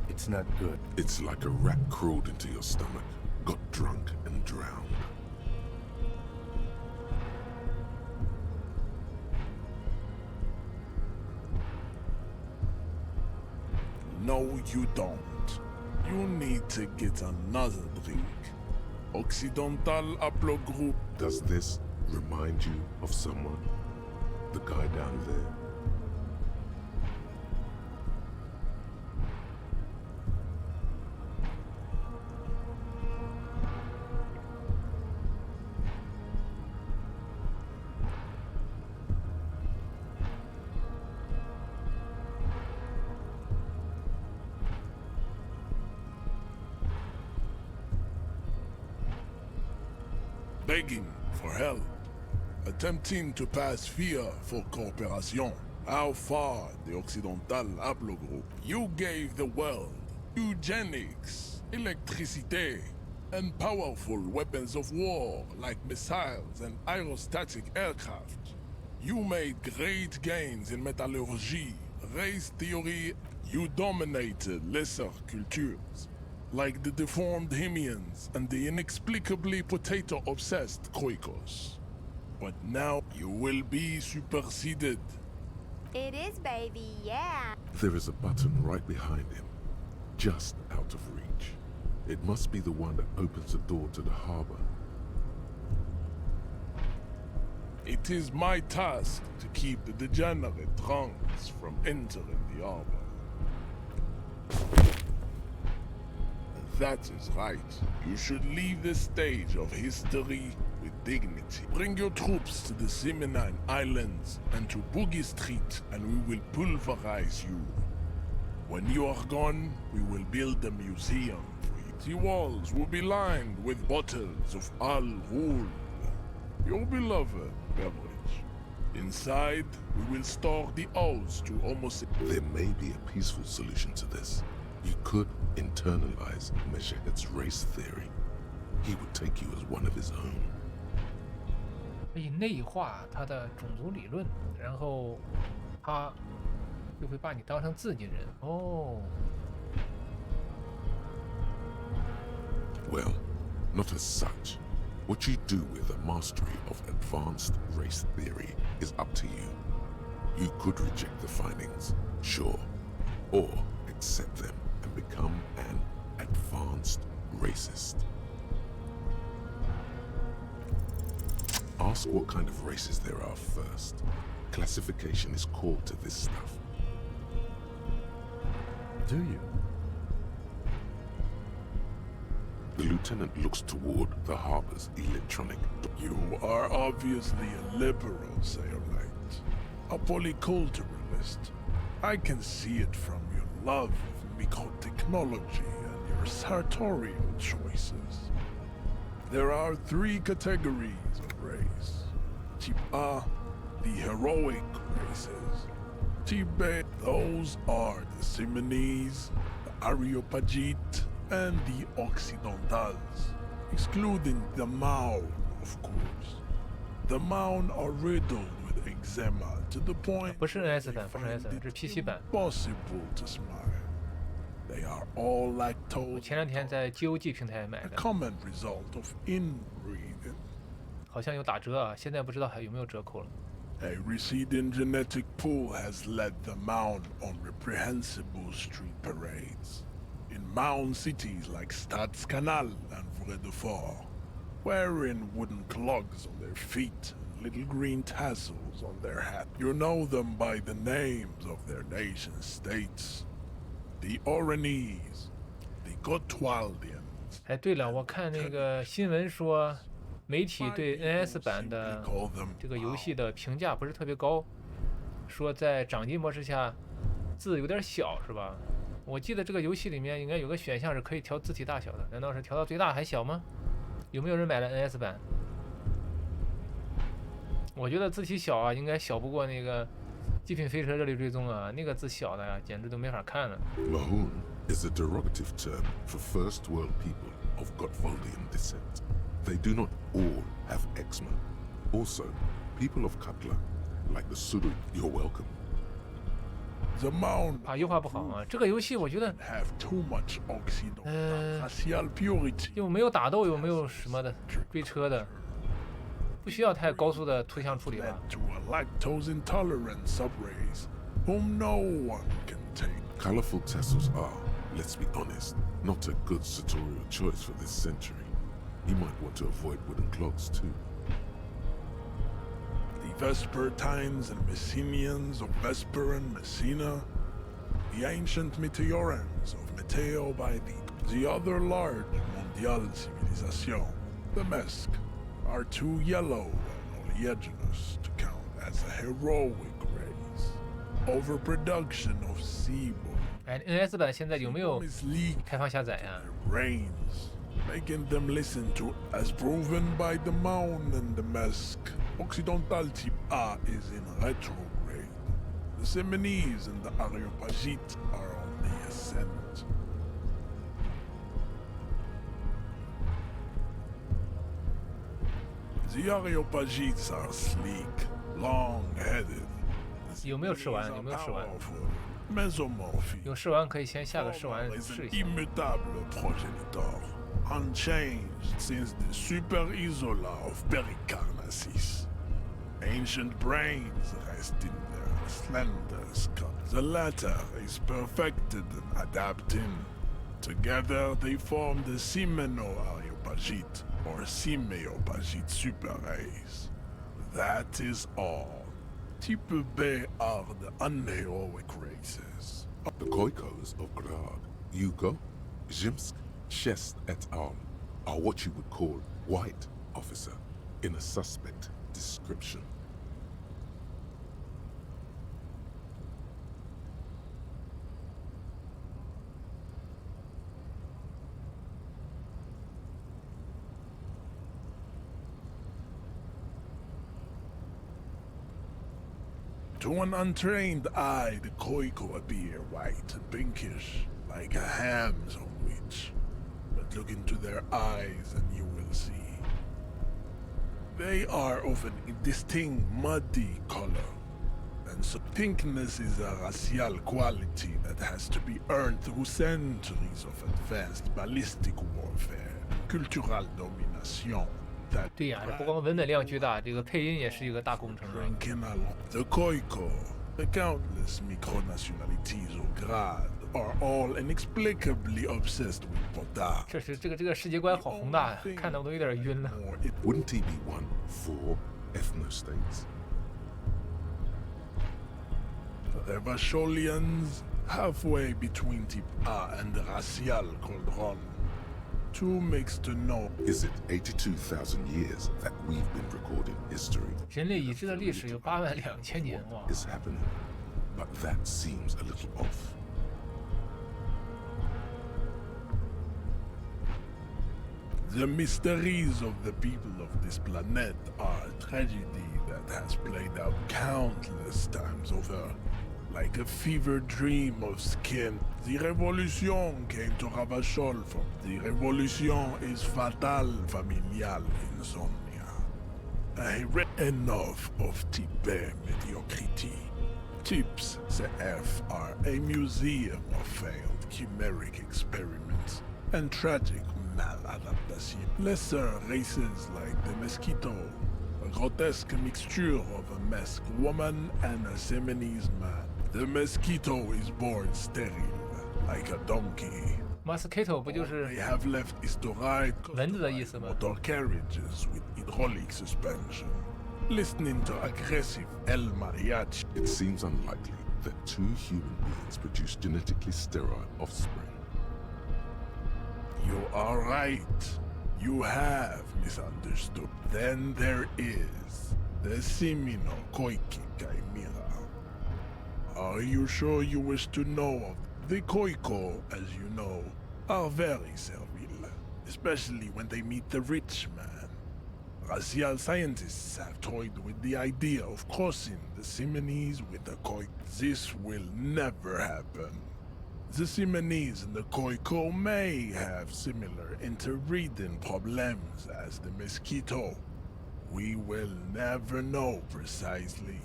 It's not good. It's like a rat crawled into your stomach, got drunk and drowned. No, you don't. You need to get another drink. Occidental Haplogroup. Does this remind you of someone? The guy down there? begging for help, attempting to pass fear for cooperation. How far the Occidental Haplogroup? You gave the world eugenics, electricity, and powerful weapons of war like missiles and aerostatic aircraft. You made great gains in metallurgy, race theory. You dominated lesser cultures, like the deformed Hemians and the inexplicably potato-obsessed Kroikos. But now you will be superseded. It is, baby, yeah. There is a button right behind him, just out of reach. It must be the one that opens the door to the harbor. It is my task to keep the degenerate drunks from entering the harbor. That is right. You should leave the stage of history with dignity. Bring your troops to the Seminine Islands and to Boogie Street, and we will pulverize you. When you are gone, we will build a museum for you. The walls will be lined with bottles of Al Ghul, your beloved beverage. Inside, we will store the oaths to almost... There may be a peaceful solution to this. You could internalize Meshahed's race theory. He would take you as one of his own. 可以内化他的种族理论，然后他就会把你当成自己人。哦。Well, not as such. What you do with a mastery of advanced race theory is up to you. You could reject the findings, sure, or accept them and become an advanced racist. Ask what kind of races there are first. Classification is core to this stuff. Do you? The lieutenant looks toward the harbor's electronic. You are obviously a liberal, Sayonite. A polyculturalist. I can see it from your love of microtechnology and your sartorial choices. There are 3 categories of race. Type A, the heroic races. Type B, those are the Simonese, the Areopagite, and the Occidentals, excluding the Maun, of course. The Maun are riddled with eczema to the point 不是 NS 版，不是 NS 版，这是 PC 版。 impossible to smile. They are all lactose. 我前2天在 GOG 平台买 A 的， common result of inbreeding. 好像有打折啊，现在不知道还有没有折扣了。 A receding genetic pool has led the Maun on reprehensible street parades. In Maun cities like Stadskanal and Vredefort, wearing wooden clogs on their feet and little green tassels on their hat. You know them by the names of their nation states. The Oranese, the Gotwaldians. 哎，对了，我看那个新闻说，媒体对 NS 版的这个游戏的评价不是特别高，说在掌机模式下字有点小，是吧？我记得这个游戏里面应该有个选项是可以调字体大小的，难道是调到最大还小吗？有没有人买了 NS 版？我觉得字体小啊，应该小不过那个《极品飞车热力追踪》啊，那个字小的呀，简直都没法看了。 Mahoon is a derogative term for first world people of Gotwaldian descent. They do not all have eczema. Also, people of Katla, like the Sudut, you're welcome. The Maun 啊，优化不好啊！这个游戏我觉得， have too much Occidental racial purity. 又没有打斗，又没有什么的追车的，不需要太高速的图像处理吧。 To a lactose intolerant subrace whom no one can take. Colorful tassels are, let's be honest, not a good sartorial choice for this century. You might want to avoid wooden clogs too. The Vespertines and Messenians of Vesper and Messina, the ancient Meteorans of Meteo by the other large Mondial civilization, the Mesk, are too yellow and oleaginous to count as a heroic race. Overproduction of seaboard. 哎 ，NS 版现在有没有开放下载呀？ Reigns. making them listen to, as proven by the Maun and the Mask, Occidental type A is in retrograde. The Semenese and the Areopagites are on the ascent. The Areopagites are sleek, long-headed. 有没有试完？有没有试完？ Mesomorphic. 有试完可以先下个试完试一下。 Immutable progenitor, unchanged since the Super Isola of Pericarnassus. Ancient brains rest in their slender skull. The latter is perfected and adapting. Together they form the Simeno-Areopagite or Simeopagite super race. That is all. Type B are the unheroic races. The Khoikos of Grad, Yugo, Zhimsk, Shest et al. Are what you would call white, officer, in a suspect description. To an untrained eye, the Khoiko appear white and pinkish, like a ham sandwich. But look into their eyes and you will see. They are of an indistinct muddy color, and so pinkness is a racial quality that has to be earned through centuries of advanced ballistic warfare, cultural domination. 对呀，这不光文本量巨大，这个配音也是一个大工程。 The Khoiko, the countless micronationalities of Grad are all inexplicably obsessed with Podar. 这个世界观好宏大呀，看得我都有点晕了。 Wouldn't he be one for ethnostates? The Vasholians, halfway between Type A and the racial Cauldron. Too mixed to know. Is it 82,000 years that we've been recording history? 人类已知的历史有82000年，哇！ Is happening, but that seems a little off. The mysteries of the people of this planet are a tragedy that has played out countless times over. Like a fever dream of skin, the revolution came to Ravachol from the revolution is fatal familial insomnia. I read enough of Type mediocrity. Types CF are a museum of failed chimeric experiments and tragic maladaptation. Lesser races like the mosquito, a grotesque mixture of a masked woman and a Semenese man. The mosquito is born sterile, like a donkey. Mosquito 不就是 They have left is to ride 蚊子的意思吗？ motor carriages with hydraulic suspension, listening to aggressive El Mariachi. It seems unlikely that two human beings produce genetically sterile offspring. You are right. You have misunderstood. Then there is the Simino Koiki Chimera. Are you sure you wish to know of the Khoiko, as you know, are very servile, especially when they meet the rich man. Racial scientists have toyed with the idea of crossing the Simonese with the Khoik. This will never happen. The Simonese and the Khoiko may have similar interbreeding problems as the mosquito. We will never know precisely.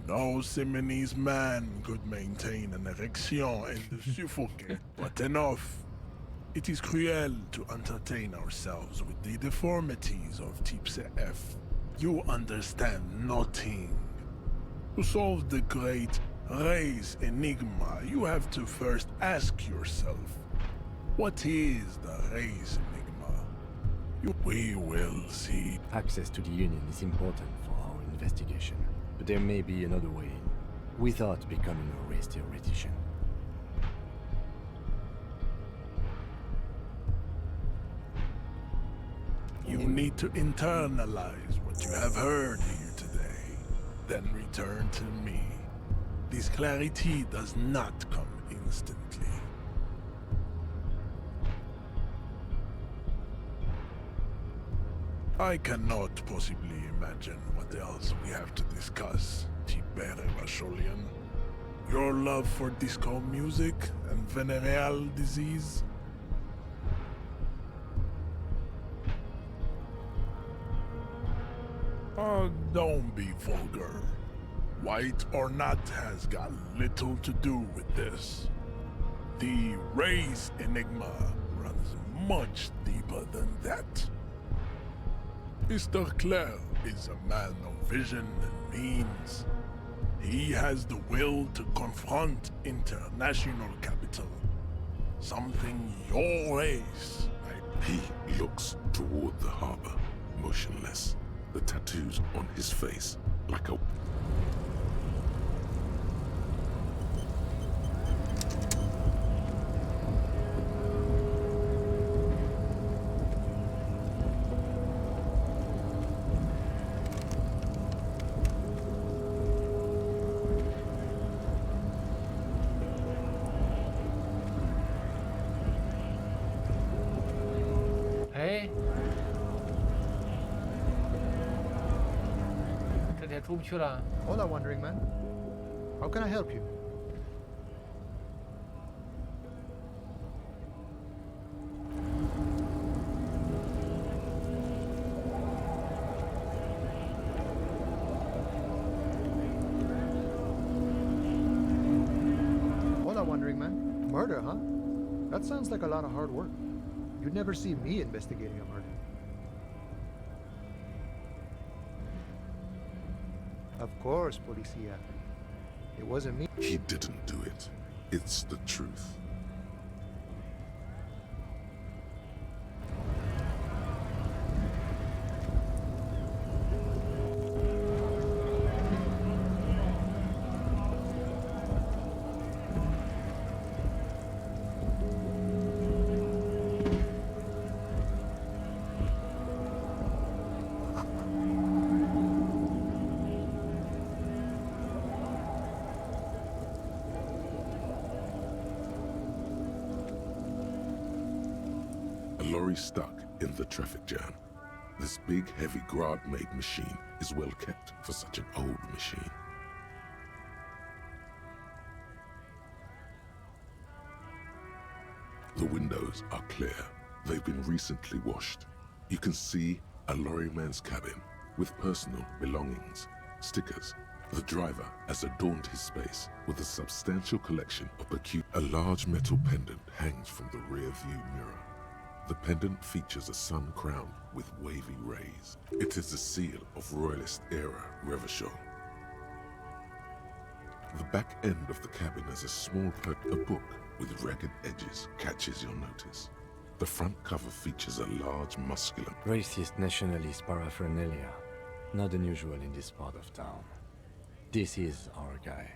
No Simonese man could maintain an erection and suffocate, but enough. It is cruel to entertain ourselves with the deformities of Type CF. You understand nothing. To solve the great race enigma, you have to first ask yourself, what is the race enigma? We will see. Access to the Union is important for our investigation, but there may be another way in, without becoming a race theoretician. You need to internalize what you have heard here today, then return to me. This clarity does not come instantly. I cannot possibly imagine what else we have to discuss, Tibere Vasholian. Your love for disco music and venereal disease? Oh, don't be vulgar. White or not has got little to do with this. The race enigma runs much deeper than that. Mr. Clare is a man of vision and means. He has the will to confront international capital. Something your race might... He looks toward the harbor, motionless, the tattoos on his face like a...哎，这里还出不去了。 Hola, wandering man. How can I help you? Hola, wandering man. Murder, huh? That sounds like a lot of hard work. You'd never see me investigating a murder. Of course, Policia. It wasn't me. He didn't do it. It's the truth. Lorry stuck in the traffic jam. This big, heavy Grad-made machine is well kept for such an old machine. The windows are clear. They've been recently washed. You can see a lorryman's cabin with personal belongings, stickers. The driver has adorned his space with a substantial collection of A large metal pendant hangs from the rear view mirror. The pendant features a sun crown with wavy rays. It is the seal of Royalist era Revachol. The back end of the cabin has a small a book with ragged edges catches your notice. The front cover features a large muscular... Racist nationalist paraphernalia. Not unusual in this part of town. This is our guy.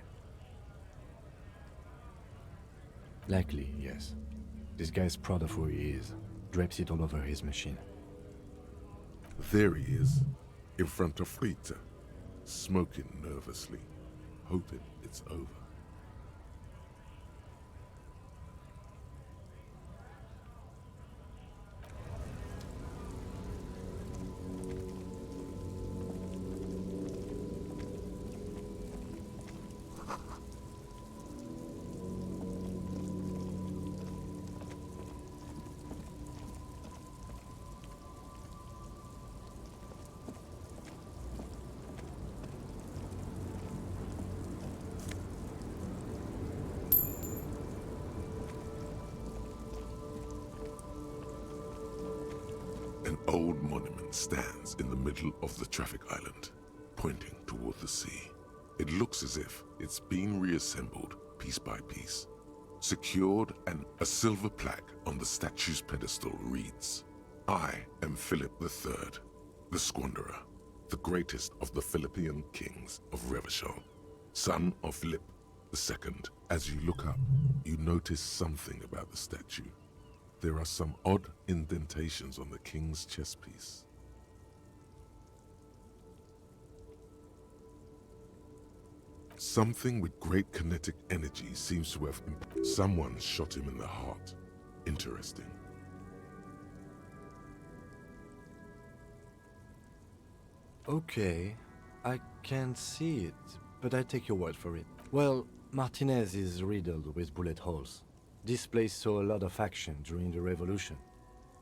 Likely, yes. This guy's proud of who he is. Drapes it all over his machine. There he is, in front of Rita, smoking nervously, hoping it's over. An old monument stands in the middle of the traffic island, pointing toward the sea. It looks as if it's been reassembled piece by piece. Secured and a silver plaque on the statue's pedestal reads, "I am Philip III, the Squanderer, the greatest of the Philippian kings of Revachol, son of Philip II." As you look up, you notice something about the statue. There are some odd indentations on the king's chest piece. Something with great kinetic energy seems to have... Someone shot him in the heart. Interesting. Okay, I can't see it, but I take your word for it. Well, Martinez is riddled with bullet holes. This place saw a lot of action during the revolution.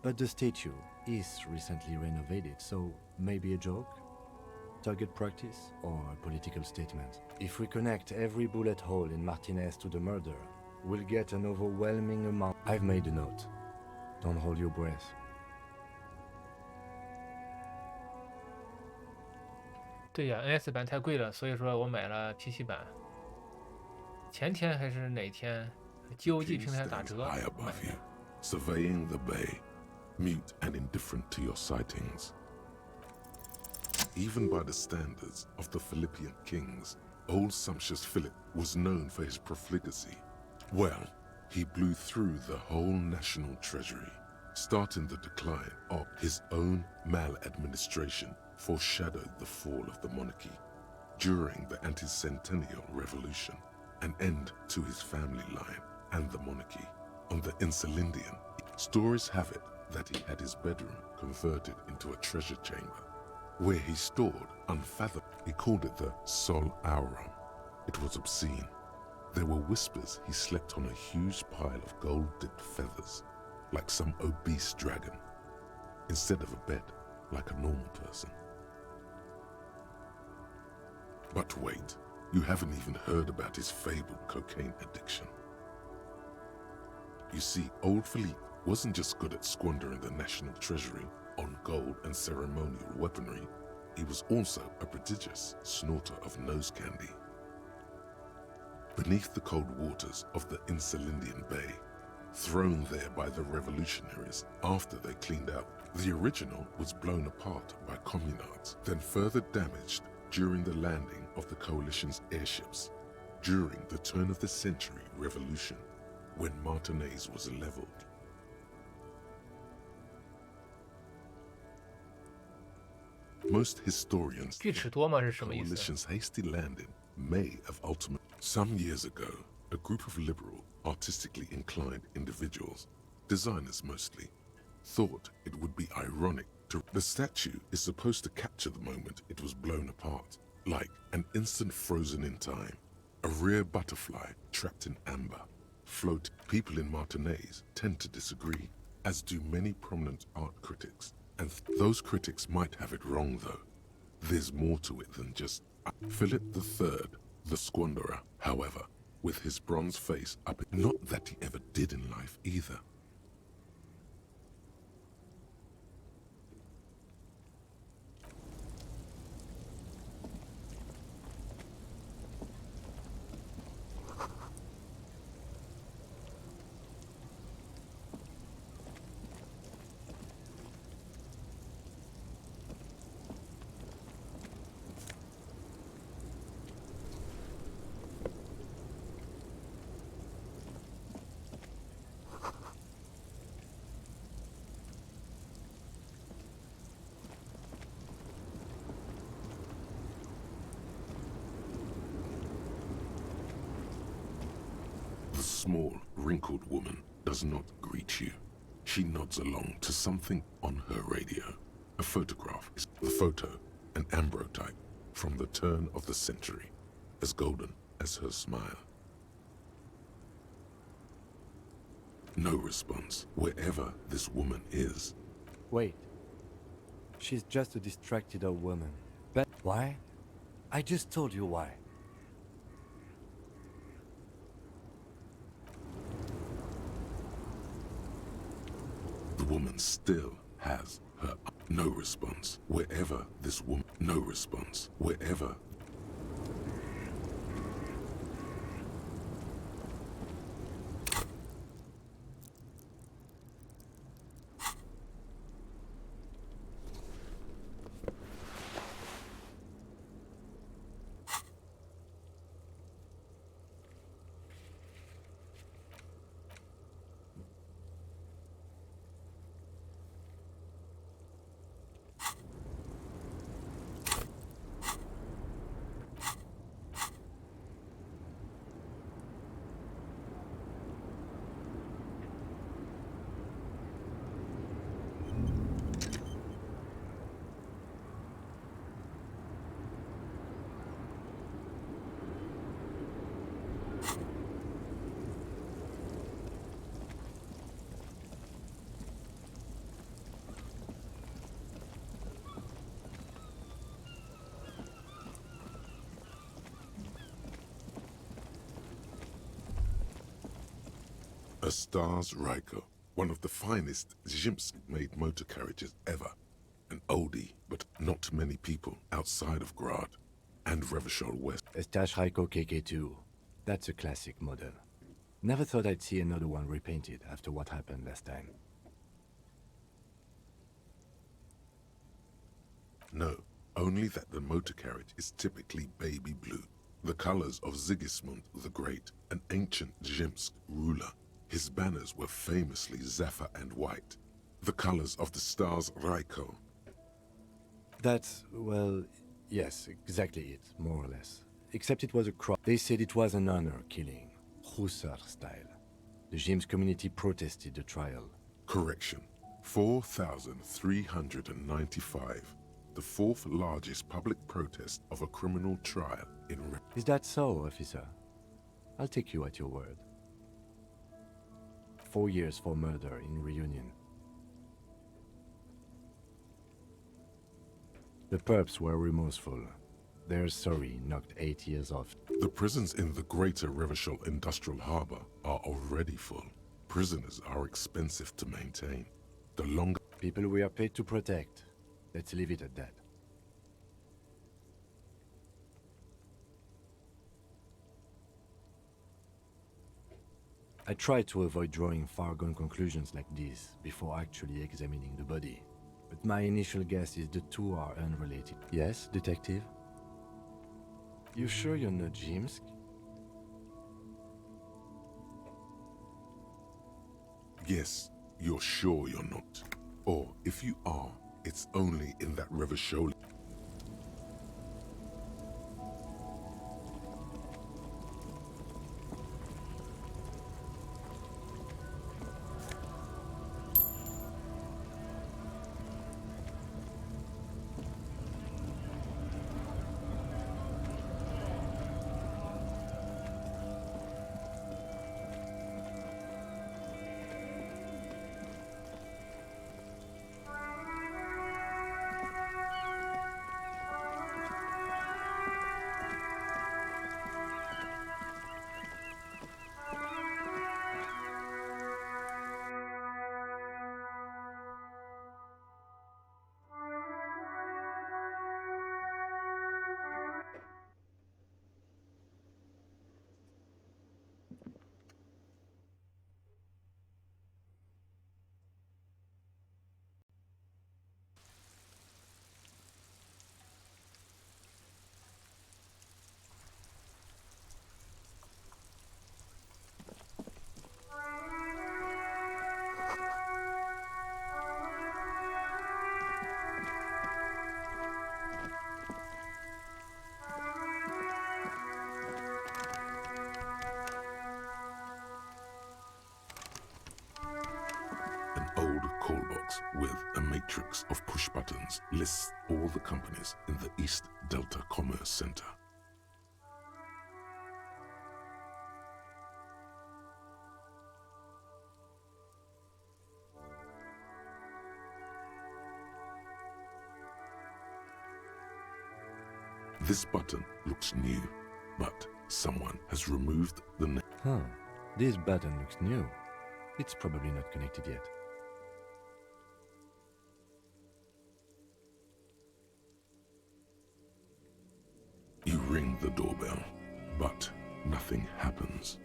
But the statue is recently renovated, so maybe a joke? Target practice or a political statement? If we connect every bullet hole in Martinez to the murder, we'll get an overwhelming amount. I've made a note. Don't hold your breath. 对呀，NS 版太贵了，所以说我买了 PC 版。前天还是哪天 ，GOG 平台打折。 High above you, surveying the bay, mute and indifferent to your sightings. Even by the standards of the Philippian kings, old sumptuous Philip was known for his profligacy. Well, he blew through the whole national treasury, starting the decline of his own maladministration foreshadowed the fall of the monarchy. During the anti-centennial revolution, an end to his family line and the monarchy. On the Insulindian, stories have it that he had his bedroom converted into a treasure chamber, where he stored unfathomable. He called it the Sol Aurum. It was obscene. There were whispers he slept on a huge pile of gold-dipped feathers, like some obese dragon, instead of a bed, like a normal person. But wait, you haven't even heard about his fabled cocaine addiction. You see, old Philippe wasn't just good at squandering the national treasury on gold and ceremonial weaponry, he was also a prodigious snorter of nose candy. Beneath the cold waters of the Insulindian Bay, thrown there by the revolutionaries after they cleaned out, the original was blown apart by communards, then further damaged during the landing of the coalition's airships, during the turn-of-the-century revolution, when Martinez was leveled. Most historians think coalition's hasty landing may have ultimately. Some years ago, a group of liberal, artistically inclined individuals, designers mostly, thought it would be ironic to. The statue is supposed to capture the moment it was blown apart, like an instant frozen in time, a rare butterfly trapped in amber, float. People in Martinez tend to disagree, as do many prominent art critics, and those critics might have it wrong though. There's more to it than just Philip III, the squanderer, however, with his bronze face up. Not that he ever did in life either. The small, wrinkled woman does not greet you. She nods along to something on her radio. A photograph is the photo, an ambrotype from the turn of the century, as golden as her smile. No response wherever this woman is. Wait. She's just a distracted old woman. But why? I just told you why. The woman still has her no response wherever this woman. No response wherever. A Stars Ryko, one of the finest Zhimsk-made motor carriages ever. An oldie, but not many people outside of Grad and Revachol West. A Stars Ryko KK2. That's a classic model. Never thought I'd see another one repainted after what happened last time. No, only that the motor carriage is typically baby blue, the colors of Sigismund the Great, an ancient Zhimsk ruler. His banners were famously zephyr and white, the colors of the Stars Ryko. That's, well, yes, exactly it, more or less. Except it was a cross. They said it was an honor killing, Hussar style. The Zhimsk community protested the trial. Correction, 4,395. The fourth largest public protest of a criminal trial in... Is that so, officer? I'll take you at your word. 4 years for murder in Reunion. The perps were remorseful. Their sorry knocked 8 years off. The prisons in the greater Revachol industrial harbor are already full. Prisoners are expensive to maintain. The longer... People we are paid to protect. Let's leave it at that. I try to avoid drawing far-gone conclusions like this before actually examining the body. But my initial guess is the two are unrelated. Yes, detective? You sure you're not Zhimsk? Yes, you're sure you're not. Or if you are, it's only in that Revachol. An old call box with a matrix of push buttons lists all the companies in the East Delta Commerce Center. This button looks new, but someone has removed the name. Huh, this button looks new. It's probably not connected yet. You ring the doorbell, but nothing happens.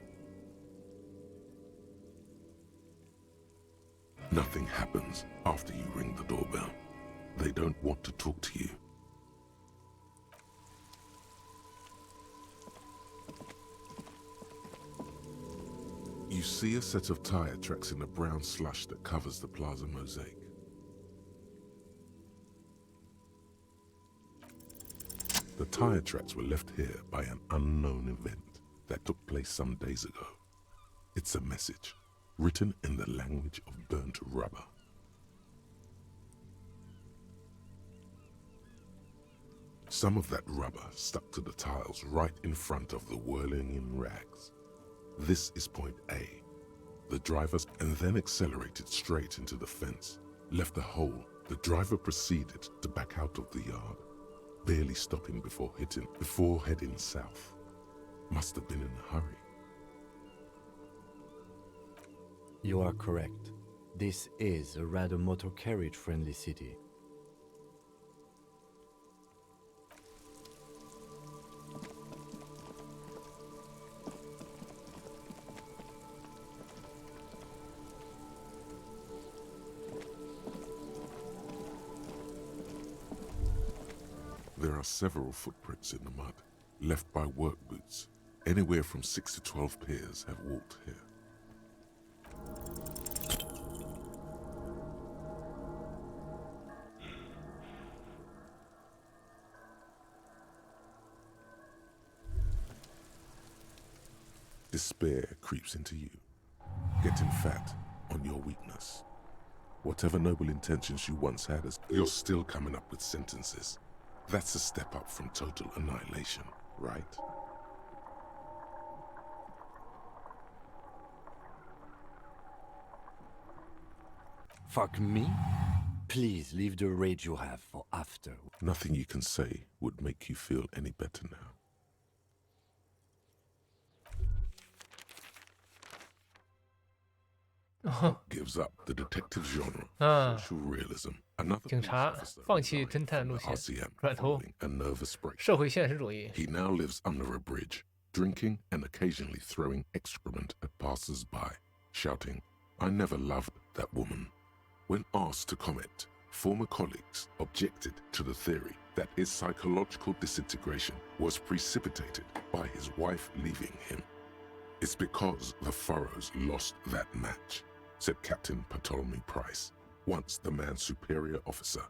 Nothing happens after you ring the doorbell. They don't want to talk to you. You see a set of tire tracks in the brown slush that covers the plaza mosaic. The tire tracks were left here by an unknown event that took place some days ago. It's a message, written in the language of burnt rubber. Some of that rubber stuck to the tiles right in front of the whirling-in rags. This is point A. The driver and then accelerated straight into the fence, left a hole. The driver proceeded to back out of the yard, barely stopping before heading south. Must have been in a hurry. You are correct. This is a rather motor carriage-friendly city. There are several footprints in the mud, left by work boots. Anywhere from 6 to 12 pairs have walked here. Despair creeps into you, getting fat on your weakness. Whatever noble intentions you once had, you're still coming up with sentences. That's a step up from total annihilation, right? Fuck me? Please leave the rage you have for after. Nothing you can say would make you feel any better now. Gives up the detective genre, social realism. Another 警察放弃侦探路线，转投 a nervous break. 社会现实主义。 He now lives under a bridge, drinking and occasionally throwing excrement at passers-by, shouting, "I never loved that woman." When asked to comment, former colleagues objected to the theory that his psychological disintegration was precipitated by his wife leaving him. It's because the Furrows lost that match, said Captain Ptolemy Price, once the man's superior officer.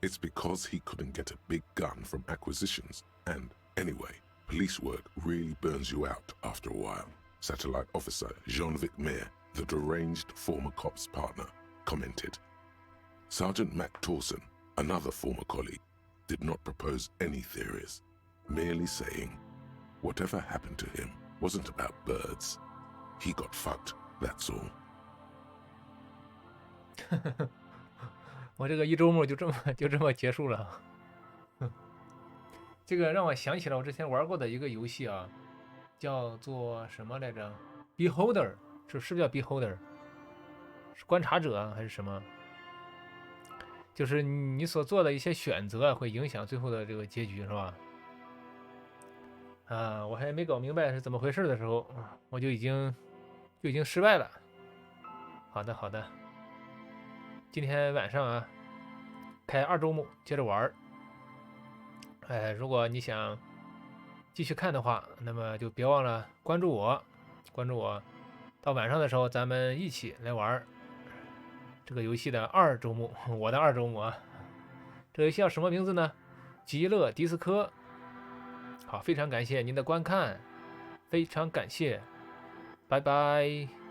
It's because he couldn't get a big gun from acquisitions, and anyway, police work really burns you out after a while. Satellite officer Jean-Vic Mayer, the deranged former cop's partner, commented. Sergeant Matt Torson, another former colleague, did not propose any theories, merely saying, whatever happened to him wasn't about birds. He got fucked, that's all. 我这个一周目就这么结束了。这个让我想起了我之前玩过的一个游戏啊，叫做什么来着 ？Beholder 是不是叫 Beholder？ 是观察者还是什么？就是你所做的一些选择会影响最后的这个结局，是吧？啊，我还没搞明白是怎么回事的时候，我就已经失败了。好的，好的。今天晚上啊，开2周目接着玩。如果你想继续看的话，那么就别忘了关注我，到晚上的时候咱们一起来玩这个游戏的2周目，我的2周目啊。这个游戏叫什么名字呢？极乐迪斯科。好，非常感谢您的观看，非常感谢，拜拜。